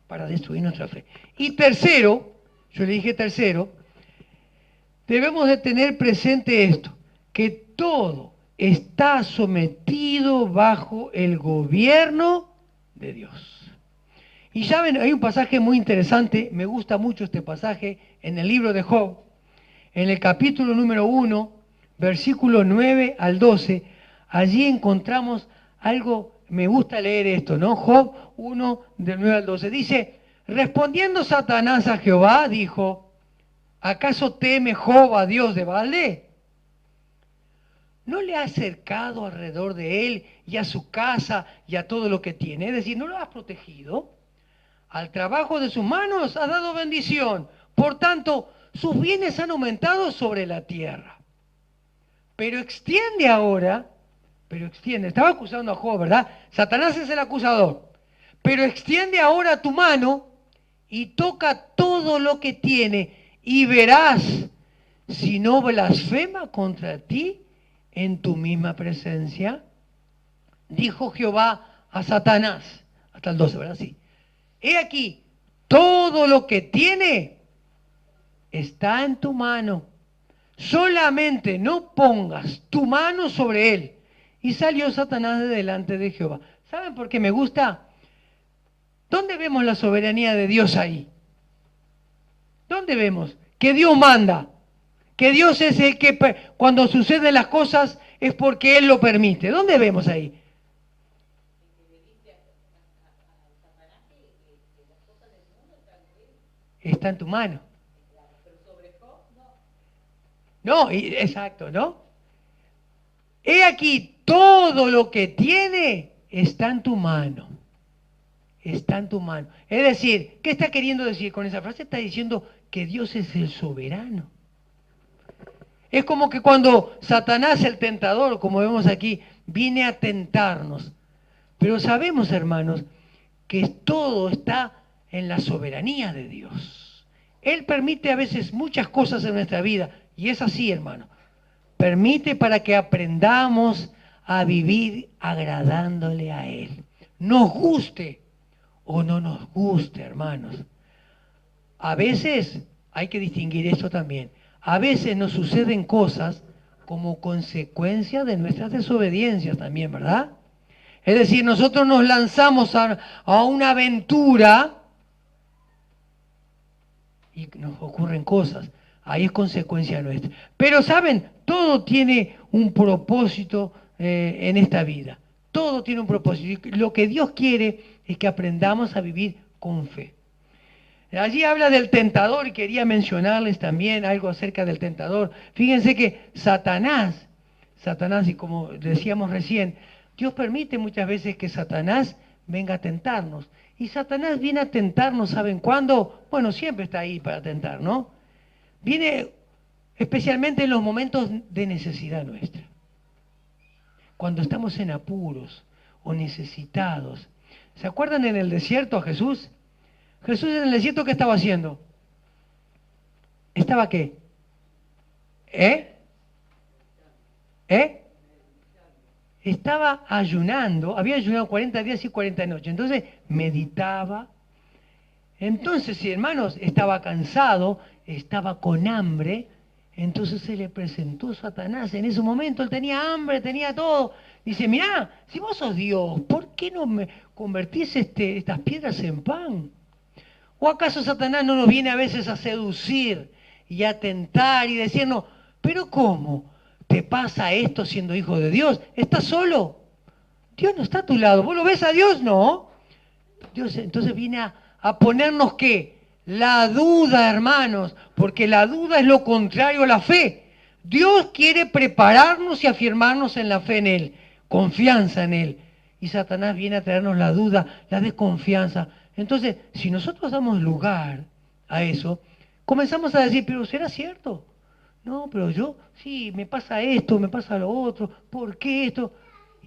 Para destruir nuestra fe. Y tercero, yo le dije tercero, debemos de tener presente esto, que todo está sometido bajo el gobierno de Dios. Y ya ven, hay un pasaje muy interesante, me gusta mucho este pasaje, en el libro de Job, en el capítulo número 1, versículo 9 al 12, allí encontramos algo, me gusta leer esto, ¿no? Job 1, del 9 al 12, dice, respondiendo Satanás a Jehová, dijo, ¿acaso teme Job a Dios de balde? ¿No le ha acercado alrededor de él y a su casa y a todo lo que tiene? Es decir, ¿no lo has protegido? Al trabajo de sus manos ha dado bendición. Por tanto, sus bienes han aumentado sobre la tierra. Pero extiende, estaba acusando a Job, ¿verdad? Satanás es el acusador. Pero extiende ahora tu mano y toca todo lo que tiene y verás si no blasfema contra ti en tu misma presencia. Dijo Jehová a Satanás, hasta el 12, ¿verdad? Sí. He aquí, todo lo que tiene está en tu mano. Solamente no pongas tu mano sobre él. Y salió Satanás de delante de Jehová. ¿Saben por qué me gusta? ¿Dónde vemos la soberanía de Dios ahí? ¿Dónde vemos? Que Dios manda. Que Dios es el que cuando suceden las cosas es porque Él lo permite. ¿Dónde vemos ahí? Está en tu mano. No, exacto, ¿no? He aquí, todo lo que tiene está en tu mano. Está en tu mano. Es decir, ¿qué está queriendo decir con esa frase? Está diciendo que Dios es el soberano. Es como que cuando Satanás, el tentador, como vemos aquí, viene a tentarnos. Pero sabemos, hermanos, que todo está en la soberanía de Dios. Él permite a veces muchas cosas en nuestra vida, y es así, hermano. Permite para que aprendamos a vivir agradándole a Él. Nos guste o no nos guste, hermanos. A veces, hay que distinguir esto también, a veces nos suceden cosas como consecuencia de nuestras desobediencias también, ¿verdad? Es decir, nosotros nos lanzamos a una aventura y nos ocurren cosas. Ahí es consecuencia nuestra. Pero saben, todo tiene un propósito en esta vida. Todo tiene un propósito. Y lo que Dios quiere es que aprendamos a vivir con fe. Allí habla del tentador y quería mencionarles también algo acerca del tentador. Fíjense que Satanás, y como decíamos recién, Dios permite muchas veces que Satanás venga a tentarnos. Y Satanás viene a tentarnos, ¿saben cuándo? Bueno, siempre está ahí para tentar, ¿no? Viene especialmente en los momentos de necesidad nuestra. Cuando estamos en apuros o necesitados. ¿Se acuerdan en el desierto a Jesús? Jesús en el desierto, ¿qué estaba haciendo? ¿Estaba qué? ¿Eh? estaba ayunando, había ayunado 40 días y 40 noches, entonces meditaba. Entonces, si hermanos, estaba cansado, estaba con hambre, entonces se le presentó Satanás. En ese momento él tenía hambre, tenía todo. Dice, mirá, si vos sos Dios, ¿por qué no me convertís estas piedras en pan? ¿O acaso Satanás no nos viene a veces a seducir y a tentar y decirnos, pero ¿cómo te pasa esto siendo hijo de Dios? ¿Estás solo? Dios no está a tu lado. ¿Vos lo ves a Dios? No. Dios entonces viene a ponernos ¿qué? La duda, hermanos, porque la duda es lo contrario a la fe. Dios quiere prepararnos y afirmarnos en la fe en Él, confianza en Él. Y Satanás viene a traernos la duda, la desconfianza. Entonces, si nosotros damos lugar a eso, comenzamos a decir, pero ¿será cierto? No, pero yo, sí, me pasa esto, me pasa lo otro, ¿por qué esto?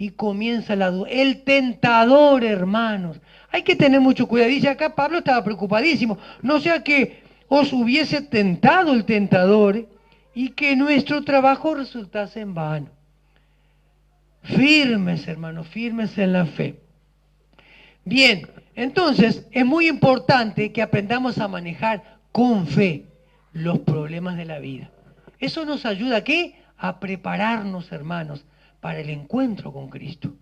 Y comienza la duda. El tentador, hermanos. Hay que tener mucho cuidado. Dice acá, Pablo estaba preocupadísimo. No sea que os hubiese tentado el tentador y que nuestro trabajo resultase en vano. Firmes, hermanos, firmes en la fe. Bien, entonces es muy importante que aprendamos a manejar con fe los problemas de la vida. Eso nos ayuda ¿a qué? A prepararnos, hermanos, para el encuentro con Cristo.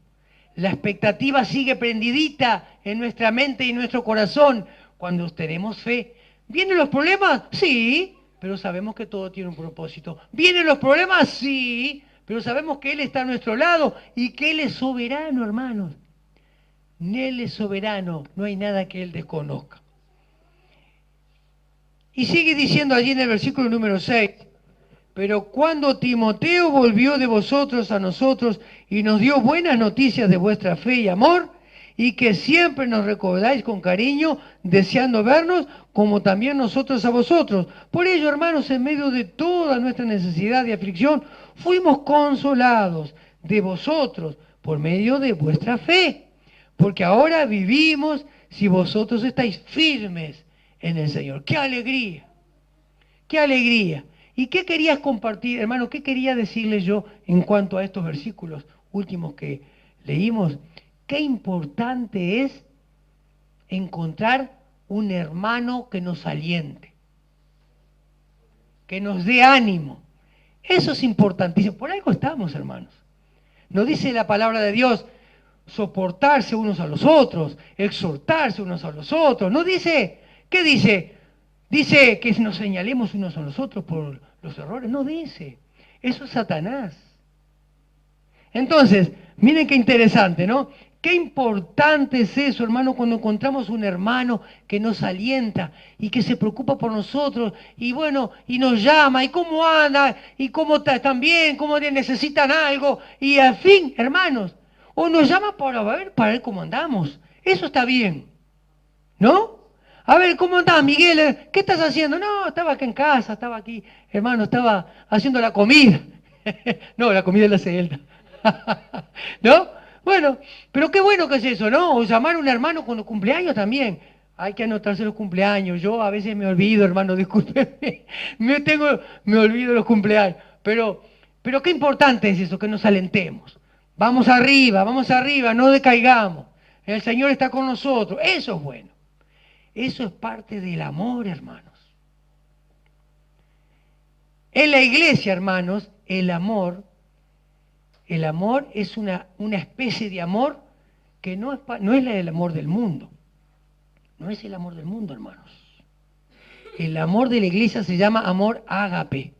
La expectativa sigue prendidita en nuestra mente y en nuestro corazón cuando tenemos fe. ¿Vienen los problemas? Sí, pero sabemos que todo tiene un propósito. ¿Vienen los problemas? Sí, pero sabemos que Él está a nuestro lado y que Él es soberano, hermanos. Él es soberano, no hay nada que Él desconozca. Y sigue diciendo allí en el versículo número 6, pero cuando Timoteo volvió de vosotros a nosotros y nos dio buenas noticias de vuestra fe y amor, y que siempre nos recordáis con cariño, deseando vernos, como también nosotros a vosotros. Por ello, hermanos, en medio de toda nuestra necesidad y aflicción, fuimos consolados de vosotros por medio de vuestra fe. Porque ahora vivimos si vosotros estáis firmes en el Señor. ¡Qué alegría! ¡Qué alegría! ¿Y qué querías compartir, hermano? ¿Qué quería decirles yo en cuanto a estos versículos últimos que leímos? Qué importante es encontrar un hermano que nos aliente, que nos dé ánimo. Eso es importantísimo. Por algo estamos, hermanos. Nos dice la palabra de Dios, soportarse unos a los otros, exhortarse unos a los otros. ¿No dice? ¿Qué dice? Dice que nos señalemos unos a los otros por los errores. No dice. Eso es Satanás. Entonces, miren qué interesante, ¿no? Qué importante es eso, hermano, cuando encontramos un hermano que nos alienta y que se preocupa por nosotros y bueno, y nos llama, y cómo anda, y cómo están bien, cómo necesitan algo, y al fin, hermanos, o nos llama para ver cómo andamos. Eso está bien, ¿no? A ver, ¿cómo andás, Miguel? ¿Qué estás haciendo? No, estaba acá en casa, estaba aquí, hermano, estaba haciendo la comida. No, la comida la hace él. ¿No? Bueno, pero qué bueno que es eso, ¿no? O llamar a un hermano con los cumpleaños también. Hay que anotarse los cumpleaños. Yo a veces me olvido, hermano, discúlpeme. Me olvido los cumpleaños. Pero qué importante es eso, que nos alentemos. Vamos arriba, no decaigamos. El Señor está con nosotros. Eso es bueno. Eso es parte del amor, hermanos. En la iglesia, hermanos, el amor es una especie de amor que no es el amor del mundo. No es el amor del mundo, hermanos. El amor de la iglesia se llama amor ágape.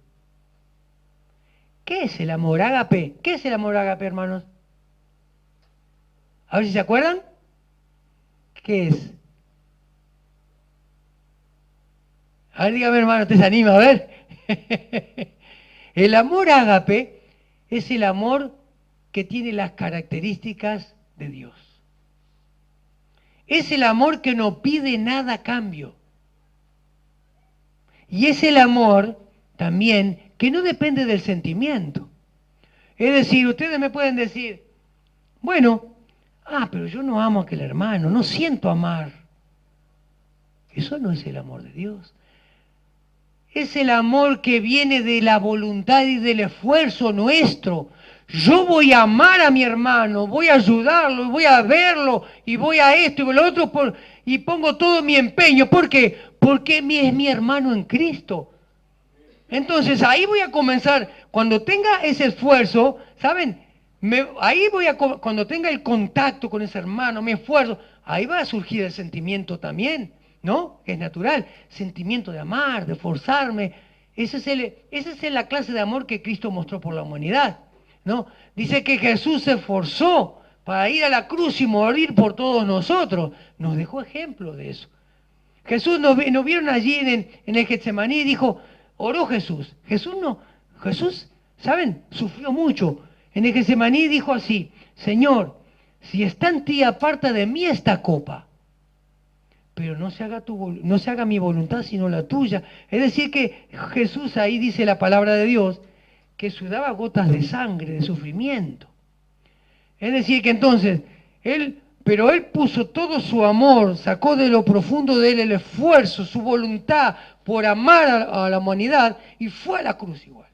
¿Qué es el amor ágape? ¿Qué es el amor ágape, hermanos? A ver si se acuerdan. ¿Qué es? A ver, dígame, hermano, ¿te se anima? A ver. El amor ágape es el amor que tiene las características de Dios. Es el amor que no pide nada a cambio. Y es el amor también que no depende del sentimiento. Es decir, ustedes me pueden decir, bueno, pero yo no amo a aquel hermano, no siento amar. Eso no es el amor de Dios. Es el amor que viene de la voluntad y del esfuerzo nuestro. Yo voy a amar a mi hermano, voy a ayudarlo, voy a verlo, y voy a esto y lo otro, y pongo todo mi empeño. ¿Por qué? Porque es mi hermano en Cristo. Entonces ahí voy a comenzar, cuando tenga ese esfuerzo, ¿saben? Ahí cuando tenga el contacto con ese hermano, mi esfuerzo, ahí va a surgir el sentimiento también, ¿no? Es natural, sentimiento de amar, de forzarme. Esa es la clase de amor que Cristo mostró por la humanidad, ¿no? Dice que Jesús se esforzó para ir a la cruz y morir por todos nosotros. Nos dejó ejemplo de eso. Jesús nos vieron allí en el Getsemaní y dijo, oró Jesús. Jesús, ¿saben? Sufrió mucho. En el Getsemaní dijo así, Señor, si está en ti, aparta de mí esta copa, pero no se haga mi voluntad sino la tuya. Es decir que Jesús, ahí dice la palabra de Dios, que sudaba gotas de sangre, de sufrimiento. Es decir que entonces, pero él puso todo su amor, sacó de lo profundo de él el esfuerzo, su voluntad por amar a la humanidad y fue a la cruz igual.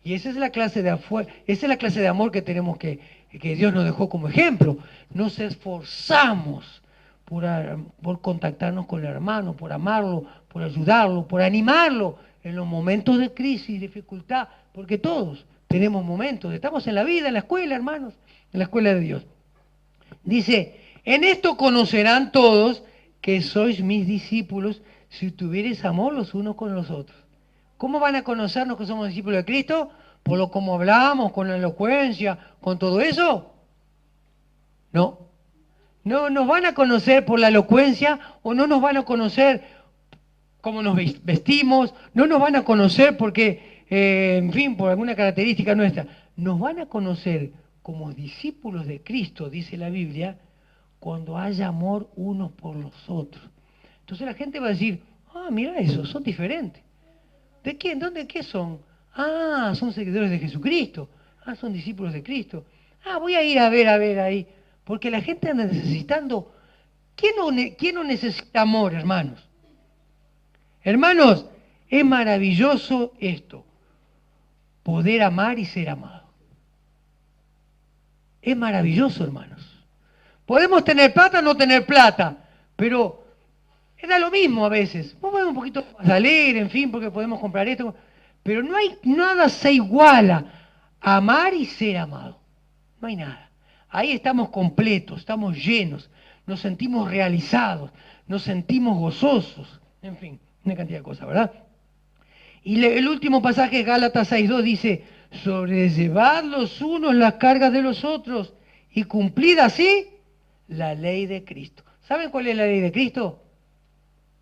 Y esa es la clase de amor que tenemos que Dios nos dejó como ejemplo. Nos esforzamos por contactarnos con el hermano, por amarlo, por ayudarlo, por animarlo en los momentos de crisis, dificultad, porque todos tenemos momentos, estamos en la vida, en la escuela, hermanos, en la escuela de Dios. Dice, en esto conocerán todos que sois mis discípulos si tuviereis amor los unos con los otros. ¿Cómo van a conocernos que somos discípulos de Cristo? ¿Por lo como hablamos, con la elocuencia, con todo eso? No. No nos van a conocer por la elocuencia o no nos van a conocer cómo nos vestimos, no nos van a conocer porque, en fin, por alguna característica nuestra. Nos van a conocer como discípulos de Cristo, dice la Biblia, cuando haya amor unos por los otros. Entonces la gente va a decir, mira eso, son diferentes. ¿De quién? ¿Dónde? ¿Qué son? Son seguidores de Jesucristo. Son discípulos de Cristo. Voy a ir a ver ahí. Porque la gente anda necesitando. ¿Quién no necesita amor, hermanos? Hermanos, es maravilloso esto. Poder amar y ser amado. Es maravilloso, hermanos. Podemos tener plata o no tener plata, pero da lo mismo a veces. Podemos un poquito más alegre, en fin, porque podemos comprar esto. Pero no hay nada se iguala a amar y ser amado. No hay nada. Ahí estamos completos, estamos llenos, nos sentimos realizados, nos sentimos gozosos. En fin, una cantidad de cosas, ¿verdad? Y el último pasaje, Gálatas 6:2, dice, sobrellevad los unos las cargas de los otros y cumplid así la ley de Cristo. ¿Saben cuál es la ley de Cristo?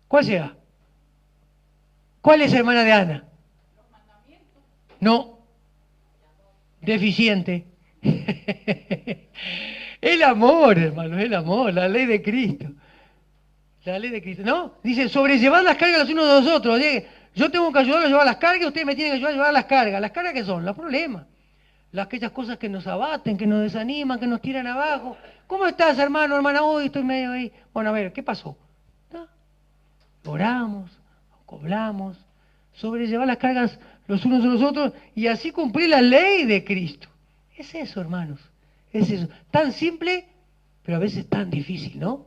¿Cuál será? ¿Cuál es, hermana de Ana? No, deficiente. El amor, hermano, el amor, la ley de Cristo. La ley de Cristo, ¿no? Dice, sobrellevad las cargas los unos de los otros. Yo tengo que ayudarlos a llevar las cargas, ustedes me tienen que ayudar a llevar las cargas. ¿Las cargas qué son? Los problemas. Aquellas cosas que nos abaten, que nos desaniman, que nos tiran abajo. ¿Cómo estás, hermano, hermana? Hoy estoy medio ahí. Bueno, a ver, ¿qué pasó? Oramos, cobramos, sobrellevar las cargas los unos de los otros y así cumplir la ley de Cristo. Es eso, hermanos. Es eso. Tan simple, pero a veces tan difícil, ¿no?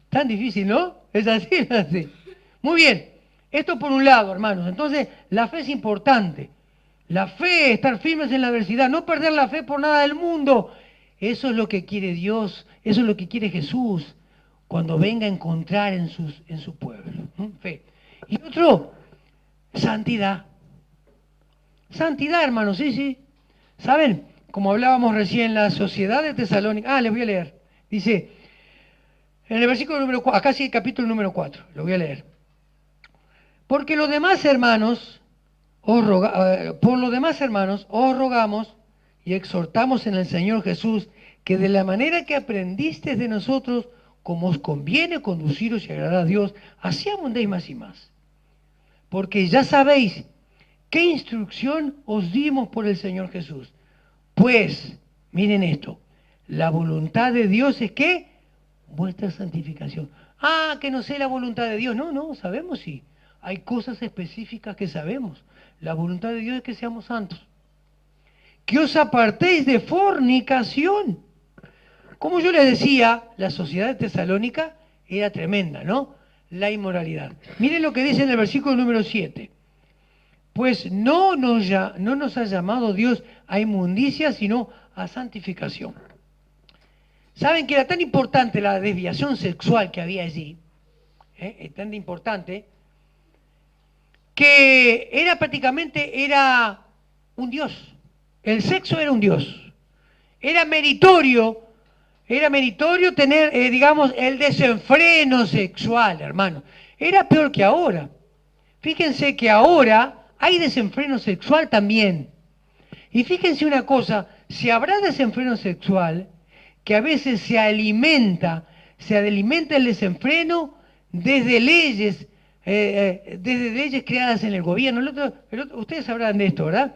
Tan difícil, ¿no? Es así, es así. Muy bien. Esto por un lado, hermanos. Entonces, la fe es importante. La fe, estar firmes en la adversidad, no perder la fe por nada del mundo. Eso es lo que quiere Dios, eso es lo que quiere Jesús cuando venga a encontrar en su pueblo. Fe. Y otro, santidad. Santidad, hermanos, sí. ¿Saben? Como hablábamos recién, la sociedad de Tesalónica. Les voy a leer. Dice, en el versículo número 4, acá sí el capítulo número 4, lo voy a leer. Porque los demás hermanos, por los demás hermanos, os rogamos y exhortamos en el Señor Jesús que de la manera que aprendisteis de nosotros, como os conviene conduciros y agradar a Dios, así abundéis más y más. Porque ya sabéis qué instrucción os dimos por el Señor Jesús. Pues, miren esto, la voluntad de Dios es que vuestra santificación. Que no sé la voluntad de Dios. No, sabemos sí. Hay cosas específicas que sabemos. La voluntad de Dios es que seamos santos. que os apartéis de fornicación. Como yo les decía, la sociedad de Tesalónica era tremenda, ¿no? La inmoralidad. Miren lo que dice en el versículo número 7. Pues no nos ha llamado Dios a inmundicia, sino a santificación. ¿Saben que era tan importante la desviación sexual que había allí? Tan importante, que era un dios. El sexo era un dios. Era meritorio tener, digamos, el desenfreno sexual, hermano. Era peor que ahora. Fíjense que ahora hay desenfreno sexual también. Y fíjense una cosa, si habrá desenfreno sexual, que a veces se alimenta el desenfreno desde leyes creadas en el gobierno. Ustedes sabrán de esto, ¿verdad?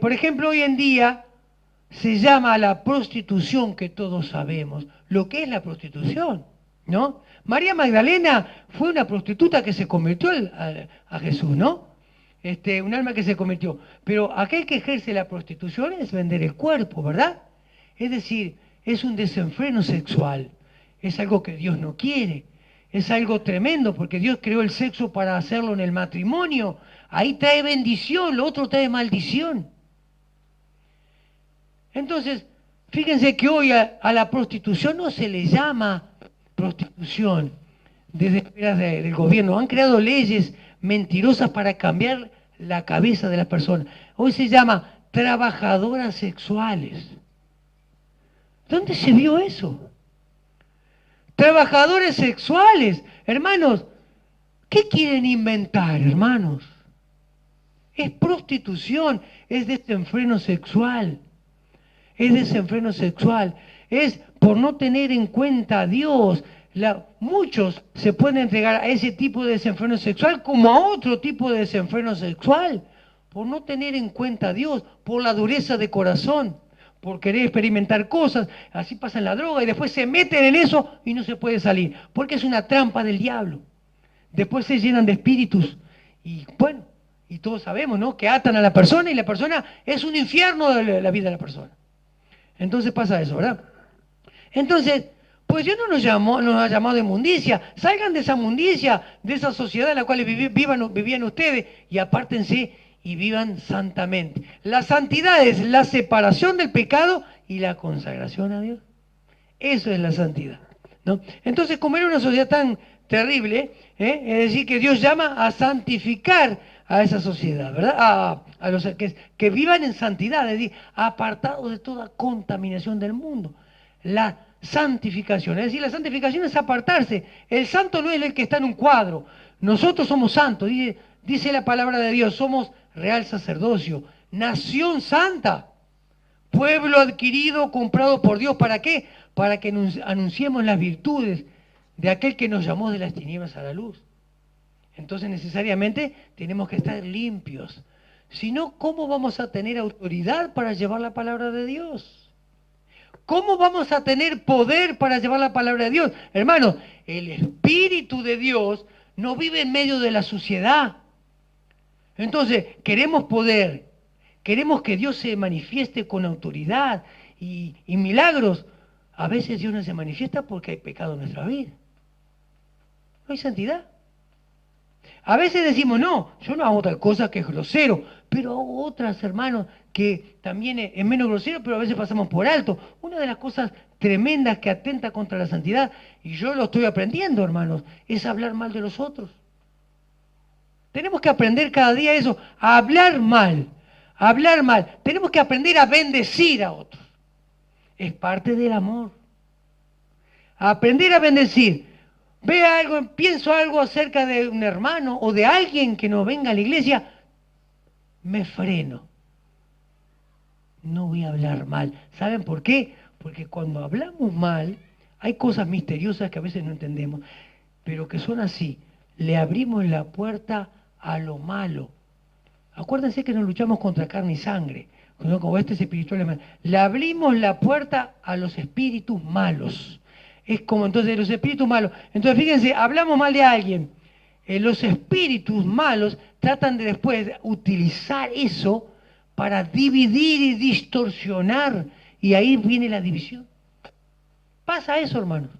Por ejemplo, hoy en día se llama a la prostitución, que todos sabemos lo que es la prostitución, ¿no? María Magdalena fue una prostituta que se convirtió a Jesús, ¿no? Un alma que se convirtió. Pero aquel que ejerce la prostitución es vender el cuerpo, ¿verdad? Es decir, es un desenfreno sexual. Es algo que Dios no quiere. Es algo tremendo porque Dios creó el sexo para hacerlo en el matrimonio. Ahí trae bendición, lo otro trae maldición. Entonces, fíjense que hoy a la prostitución no se le llama prostitución desde esferas del gobierno. Han creado leyes mentirosas para cambiar la cabeza de las personas. Hoy se llama trabajadoras sexuales. ¿Dónde se vio eso? Trabajadores sexuales. Hermanos, ¿qué quieren inventar, hermanos? Es prostitución, es desenfreno sexual. Es desenfreno sexual. Es por no tener en cuenta a Dios. Muchos se pueden entregar a ese tipo de desenfreno sexual como a otro tipo de desenfreno sexual. Por no tener en cuenta a Dios, por la dureza de corazón, por querer experimentar cosas. Así pasan la droga y después se meten en eso y no se puede salir. Porque es una trampa del diablo. Después se llenan de espíritus. Y bueno, y todos sabemos, ¿no? Que atan a la persona y la persona es un infierno de la vida de la persona. Entonces pasa eso, ¿verdad? Entonces, pues Dios no nos ha llamado de inmundicia. Salgan de esa inmundicia, de esa sociedad en la cual vivían ustedes y apártense y vivan santamente. La santidad es la separación del pecado y la consagración a Dios. Eso es la santidad, ¿no? Entonces, como era una sociedad tan terrible, es decir, que Dios llama a santificar a esa sociedad, ¿verdad? A los que vivan en santidad, es decir, apartados de toda contaminación del mundo. La santificación, es decir, la santificación es apartarse. El santo no es el que está en un cuadro. Nosotros somos santos, dice la palabra de Dios, somos real sacerdocio, nación santa, pueblo adquirido, comprado por Dios. ¿Para qué? Para que anunciemos las virtudes de aquel que nos llamó de las tinieblas a la luz. Entonces necesariamente tenemos que estar limpios. Si no, ¿cómo vamos a tener autoridad para llevar la palabra de Dios? ¿Cómo vamos a tener poder para llevar la palabra de Dios? Hermanos, el Espíritu de Dios no vive en medio de la suciedad. Entonces, queremos poder, queremos que Dios se manifieste con autoridad y milagros. A veces Dios no se manifiesta porque hay pecado en nuestra vida. No hay santidad. A veces decimos, no, yo no hago tal cosa que es grosero, pero hago otras, hermanos, que también es menos grosero, pero a veces pasamos por alto. Una de las cosas tremendas que atenta contra la santidad, y yo lo estoy aprendiendo, hermanos, es hablar mal de los otros. Tenemos que aprender cada día eso, a hablar mal, a hablar mal. Tenemos que aprender a bendecir a otros. Es parte del amor. Aprender a bendecir. Pienso algo acerca de un hermano o de alguien que no venga a la iglesia, me freno. No voy a hablar mal. ¿Saben por qué? Porque cuando hablamos mal, hay cosas misteriosas que a veces no entendemos, pero que son así. Le abrimos la puerta a lo malo. Acuérdense que no luchamos contra carne y sangre, como este es espiritual. Le abrimos la puerta a los espíritus malos. Es como entonces los espíritus malos. Entonces fíjense, hablamos mal de alguien. Los espíritus malos tratan de después utilizar eso para dividir y distorsionar, y ahí viene la división. Pasa eso, hermanos.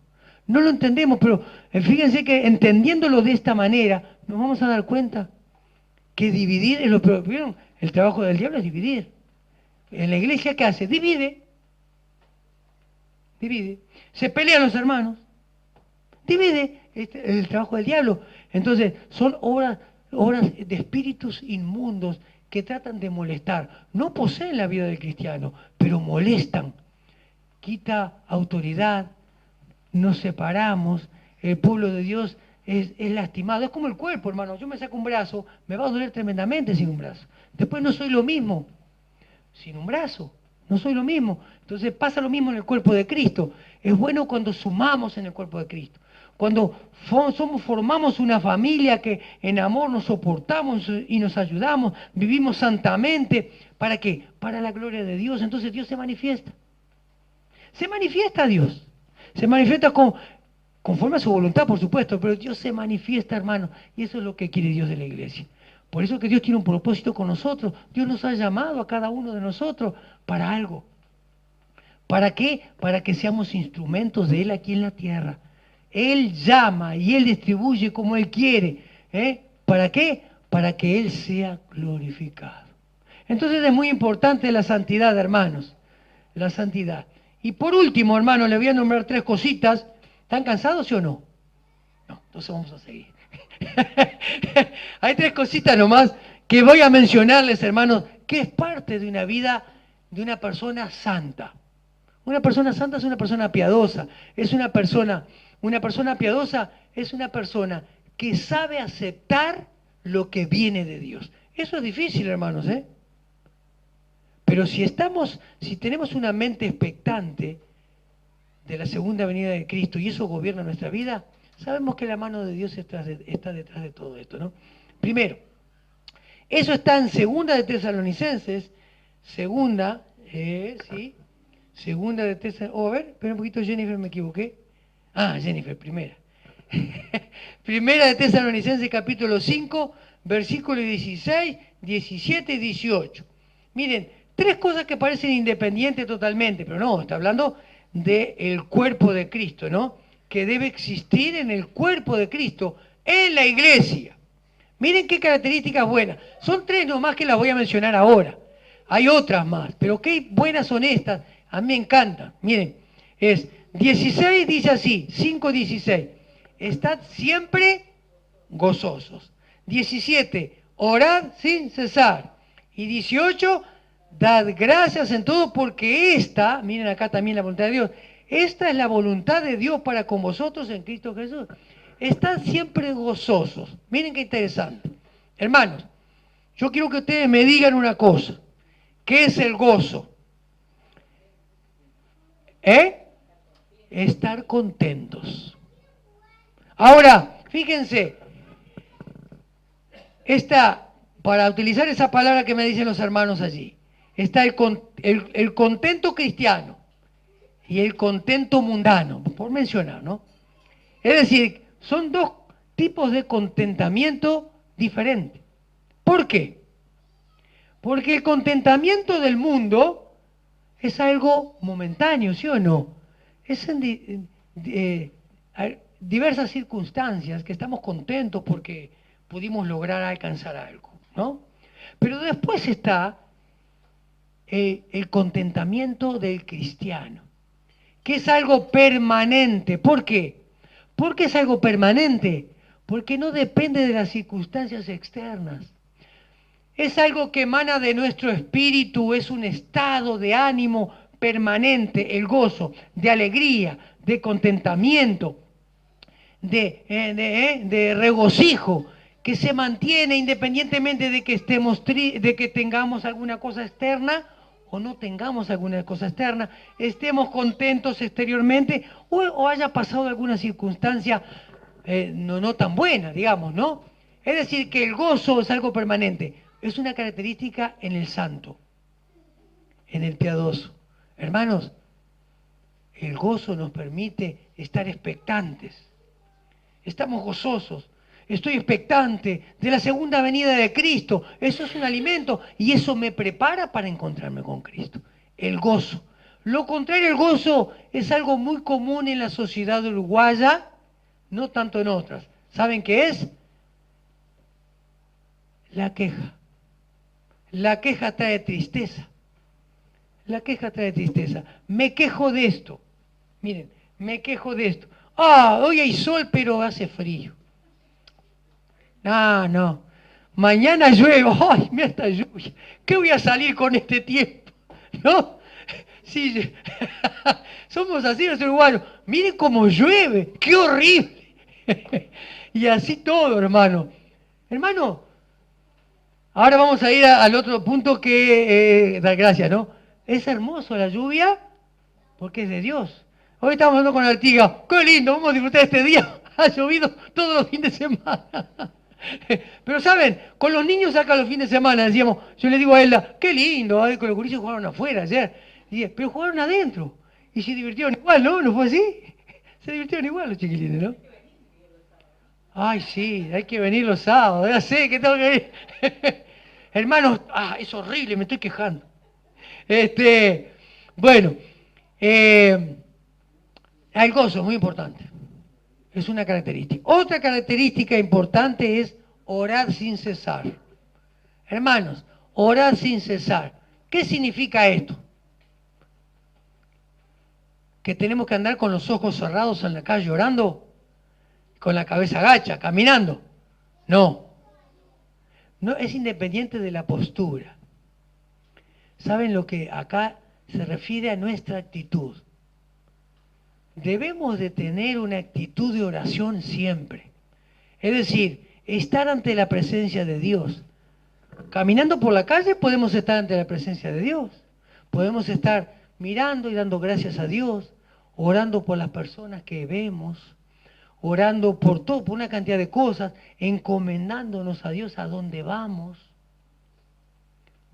No lo entendemos, pero fíjense que entendiéndolo de esta manera, nos vamos a dar cuenta que dividir es lo peor. ¿Vieron? El trabajo del diablo es dividir. En la iglesia, ¿qué hace? Divide. Divide. Se pelean los hermanos. Divide. Este es el trabajo del diablo. Entonces, son obras de espíritus inmundos que tratan de molestar. No poseen la vida del cristiano, pero molestan. Quita autoridad, nos separamos, el pueblo de Dios es lastimado. Es como el cuerpo, hermano. Yo me saco un brazo, me va a doler tremendamente sin un brazo. Después no soy lo mismo sin un brazo. No soy lo mismo. Entonces pasa lo mismo en el cuerpo de Cristo. Es bueno cuando sumamos en el cuerpo de Cristo. Cuando formamos una familia que en amor nos soportamos y nos ayudamos, vivimos santamente. ¿Para qué? Para la gloria de Dios. Entonces Dios se manifiesta. Se manifiesta Dios. Se manifiesta conforme a su voluntad, por supuesto, pero Dios se manifiesta, hermano. Y eso es lo que quiere Dios de la iglesia. Por eso que Dios tiene un propósito con nosotros. Dios nos ha llamado a cada uno de nosotros para algo. ¿Para qué? Para que seamos instrumentos de Él aquí en la tierra. Él llama y Él distribuye como Él quiere. ¿Para qué? Para que Él sea glorificado. Entonces es muy importante la santidad, hermanos. La santidad. Y por último, hermanos, le voy a nombrar 3 cositas. ¿Están cansados, sí o no? No, entonces vamos a seguir. Hay 3 cositas nomás que voy a mencionarles, hermanos, que es parte de una vida de una persona santa. Una persona santa es una persona piadosa. Una persona piadosa es una persona que sabe aceptar lo que viene de Dios. Eso es difícil, hermanos, ¿eh? Pero si tenemos una mente expectante de la segunda venida de Cristo y eso gobierna nuestra vida, sabemos que la mano de Dios está detrás de todo esto, ¿no? Primero, eso está en Segunda de Tesalonicenses, Segunda de Tesalonicenses, a ver, espera un poquito, Jennifer, me equivoqué. Jennifer, primera. Primera de Tesalonicenses, capítulo 5, versículos 16, 17 y 18. Miren, 3 cosas que parecen independientes totalmente, pero no, está hablando del cuerpo de Cristo, ¿no? Que debe existir en el cuerpo de Cristo, en la iglesia. Miren qué características buenas. Son 3 nomás que las voy a mencionar ahora. Hay otras más, pero qué buenas son estas. A mí me encantan. Miren, 16 dice así, 5:16. Estad siempre gozosos. 17, orad sin cesar. Y 18, dad gracias en todo porque miren acá también la voluntad de Dios, esta es la voluntad de Dios para con vosotros en Cristo Jesús. Están siempre gozosos. Miren qué interesante. Hermanos, yo quiero que ustedes me digan una cosa. ¿Qué es el gozo? Estar contentos. Ahora, fíjense, para utilizar esa palabra que me dicen los hermanos allí, está el contento cristiano y el contento mundano, por mencionar, ¿no? Es decir, son 2 tipos de contentamiento diferentes. ¿Por qué? Porque el contentamiento del mundo es algo momentáneo, ¿sí o no? Es en diversas circunstancias que estamos contentos porque pudimos lograr alcanzar algo, ¿no? Pero después está el contentamiento del cristiano, que es algo permanente. ¿Por qué? ¿Por qué es algo permanente? Porque no depende de las circunstancias externas. Es algo que emana de nuestro espíritu, es un estado de ánimo permanente, el gozo, de alegría, de contentamiento, de regocijo, que se mantiene independientemente de que de que tengamos alguna cosa externa o no tengamos alguna cosa externa, estemos contentos exteriormente o haya pasado alguna circunstancia no tan buena, digamos, ¿no? Es decir, que el gozo es algo permanente. Es una característica en el santo, en el piadoso. Hermanos, el gozo nos permite estar expectantes. Estamos gozosos. estoy expectante de la segunda venida de Cristo. Eso es un alimento y eso me prepara para encontrarme con Cristo. El gozo. Lo contrario, el gozo es algo muy común en la sociedad uruguaya, no tanto en otras. ¿Saben qué es? La queja. La queja trae tristeza. La queja trae tristeza. Me quejo de esto. Miren, me quejo de esto. Ah, hoy hay sol, pero hace frío. Ah, no. Mañana llueve. Ay, mira esta lluvia. ¿Qué voy a salir con este tiempo? ¿No? Sí, somos así los uruguayos. Miren cómo llueve. ¡Qué horrible! Y así todo, hermano. Hermano, ahora vamos a ir al otro punto que dar gracias, ¿no? Es hermoso la lluvia porque es de Dios. Hoy estamos hablando con Artiga. ¡Qué lindo! Vamos a disfrutar este día. Ha llovido todos los fines de semana. Pero saben, con los niños acá los fines de semana decíamos, yo le digo a Elda, qué lindo, con los gurises jugaron afuera ayer. Pero jugaron adentro. Y se divirtieron igual, ¿no? ¿No fue así? Se divirtieron igual los chiquilines, ¿no? Ay, sí, hay que venir los sábados, ya sé que tengo que venir. Hermanos, es horrible, me estoy quejando. Bueno, el gozo, muy importante. Es una característica. Otra característica importante es orar sin cesar. Hermanos, orar sin cesar. ¿Qué significa esto? ¿Que tenemos que andar con los ojos cerrados en la calle orando? ¿Con la cabeza agacha, caminando? No. No, es independiente de la postura. ¿Saben lo que acá se refiere a nuestra actitud? Debemos de tener una actitud de oración siempre. Es decir, estar ante la presencia de Dios. Caminando por la calle podemos estar ante la presencia de Dios. Podemos estar mirando y dando gracias a Dios, orando por las personas que vemos, orando por todo, por una cantidad de cosas, encomendándonos a Dios a dónde vamos.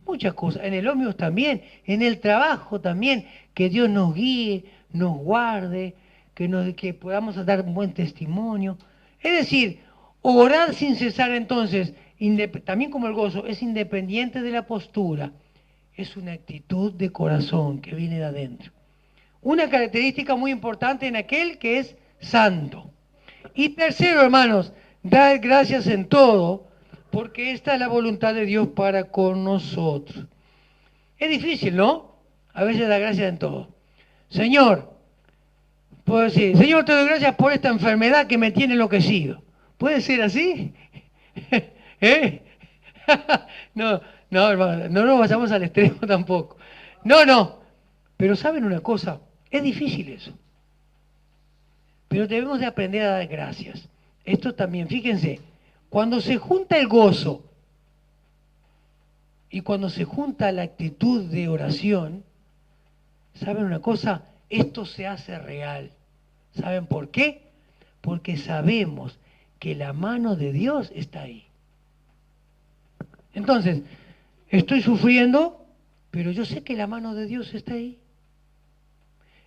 Muchas cosas. En el ómnibus también, en el trabajo también, que Dios nos guíe, nos guarde, que podamos dar un buen testimonio. Es decir, orar sin cesar entonces, también como el gozo, es independiente de la postura. Es una actitud de corazón que viene de adentro. Una característica muy importante en aquel que es santo. Y tercero, hermanos, dar gracias en todo, porque esta es la voluntad de Dios para con nosotros. Es difícil, ¿no? A veces dar gracias en todo. Señor, puedo decir, Señor, te doy gracias por esta enfermedad que me tiene enloquecido. ¿Puede ser así? ¿Eh? No, no, hermano, no nos vayamos al extremo tampoco. No, no. Pero ¿saben una cosa? Es difícil eso. Pero debemos de aprender a dar gracias. Esto también, fíjense, cuando se junta el gozo y cuando se junta la actitud de oración, ¿saben una cosa? Esto se hace real. ¿Saben por qué? Porque sabemos que la mano de Dios está ahí. Entonces, estoy sufriendo, pero yo sé que la mano de Dios está ahí.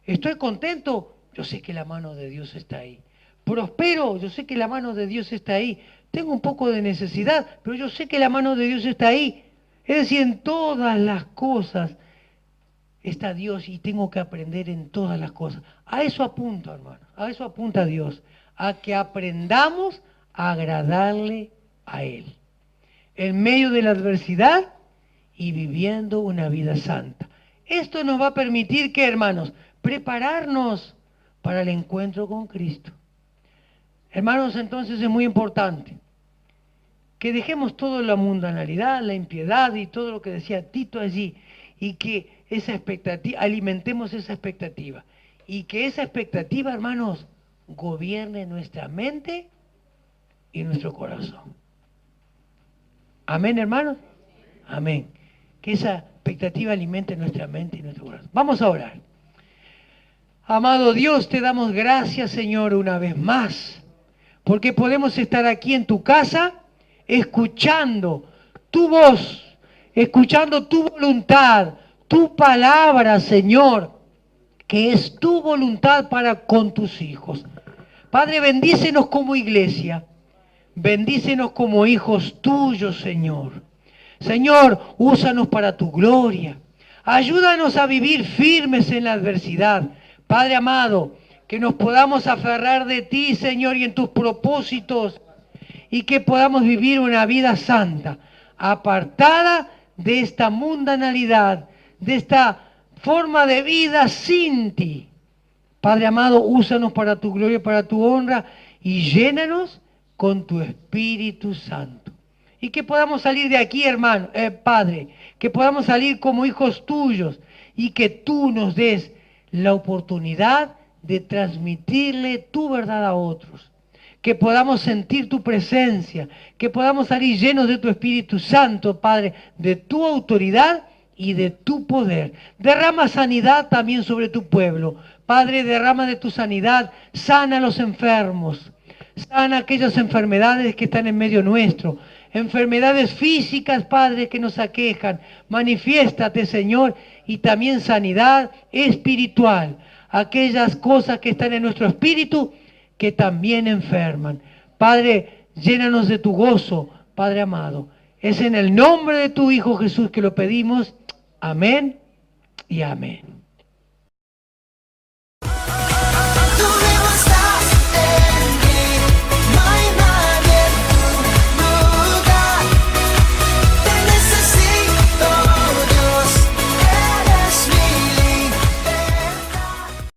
Estoy contento, yo sé que la mano de Dios está ahí. Prospero, yo sé que la mano de Dios está ahí. Tengo un poco de necesidad, pero yo sé que la mano de Dios está ahí. Es decir, en todas las cosas está Dios y tengo que aprender en todas las cosas. A eso apunta, hermano. A eso apunta Dios. A que aprendamos a agradarle a Él. En medio de la adversidad y viviendo una vida santa. Esto nos va a permitir que, hermanos, prepararnos para el encuentro con Cristo. Hermanos, entonces es muy importante que dejemos toda la mundanalidad, la impiedad y todo lo que decía Tito allí, y que esa expectativa, alimentemos esa expectativa, y que esa expectativa, hermanos, gobierne nuestra mente y nuestro corazón. Amén, hermanos. Amén. Que esa expectativa alimente nuestra mente y nuestro corazón. Vamos a orar. Amado Dios, te damos gracias, Señor, una vez más, porque podemos estar aquí en tu casa escuchando tu voz, escuchando tu voluntad, tu palabra, Señor, que es tu voluntad para con tus hijos. Padre, bendícenos como iglesia. Bendícenos como hijos tuyos, Señor. Señor, úsanos para tu gloria. Ayúdanos a vivir firmes en la adversidad. Padre amado, que nos podamos aferrar de ti, Señor, y en tus propósitos, y que podamos vivir una vida santa, apartada de esta mundanalidad, de esta forma de vida sin ti. Padre amado, úsanos para tu gloria, para tu honra, y llénanos con tu Espíritu Santo. Y que podamos salir de aquí, hermano, Padre, que podamos salir como hijos tuyos y que tú nos des la oportunidad de transmitirle tu verdad a otros. Que podamos sentir tu presencia, que podamos salir llenos de tu Espíritu Santo, Padre, de tu autoridad y de tu poder. Derrama sanidad también sobre tu pueblo. Padre, derrama de tu sanidad, sana a los enfermos, sana aquellas enfermedades que están en medio nuestro. Enfermedades físicas, Padre, que nos aquejan. Manifiéstate, Señor, y también sanidad espiritual. Aquellas cosas que están en nuestro espíritu que también enferman. Padre, llénanos de tu gozo, Padre amado. Es en el nombre de tu Hijo Jesús que lo pedimos. Amén y amén.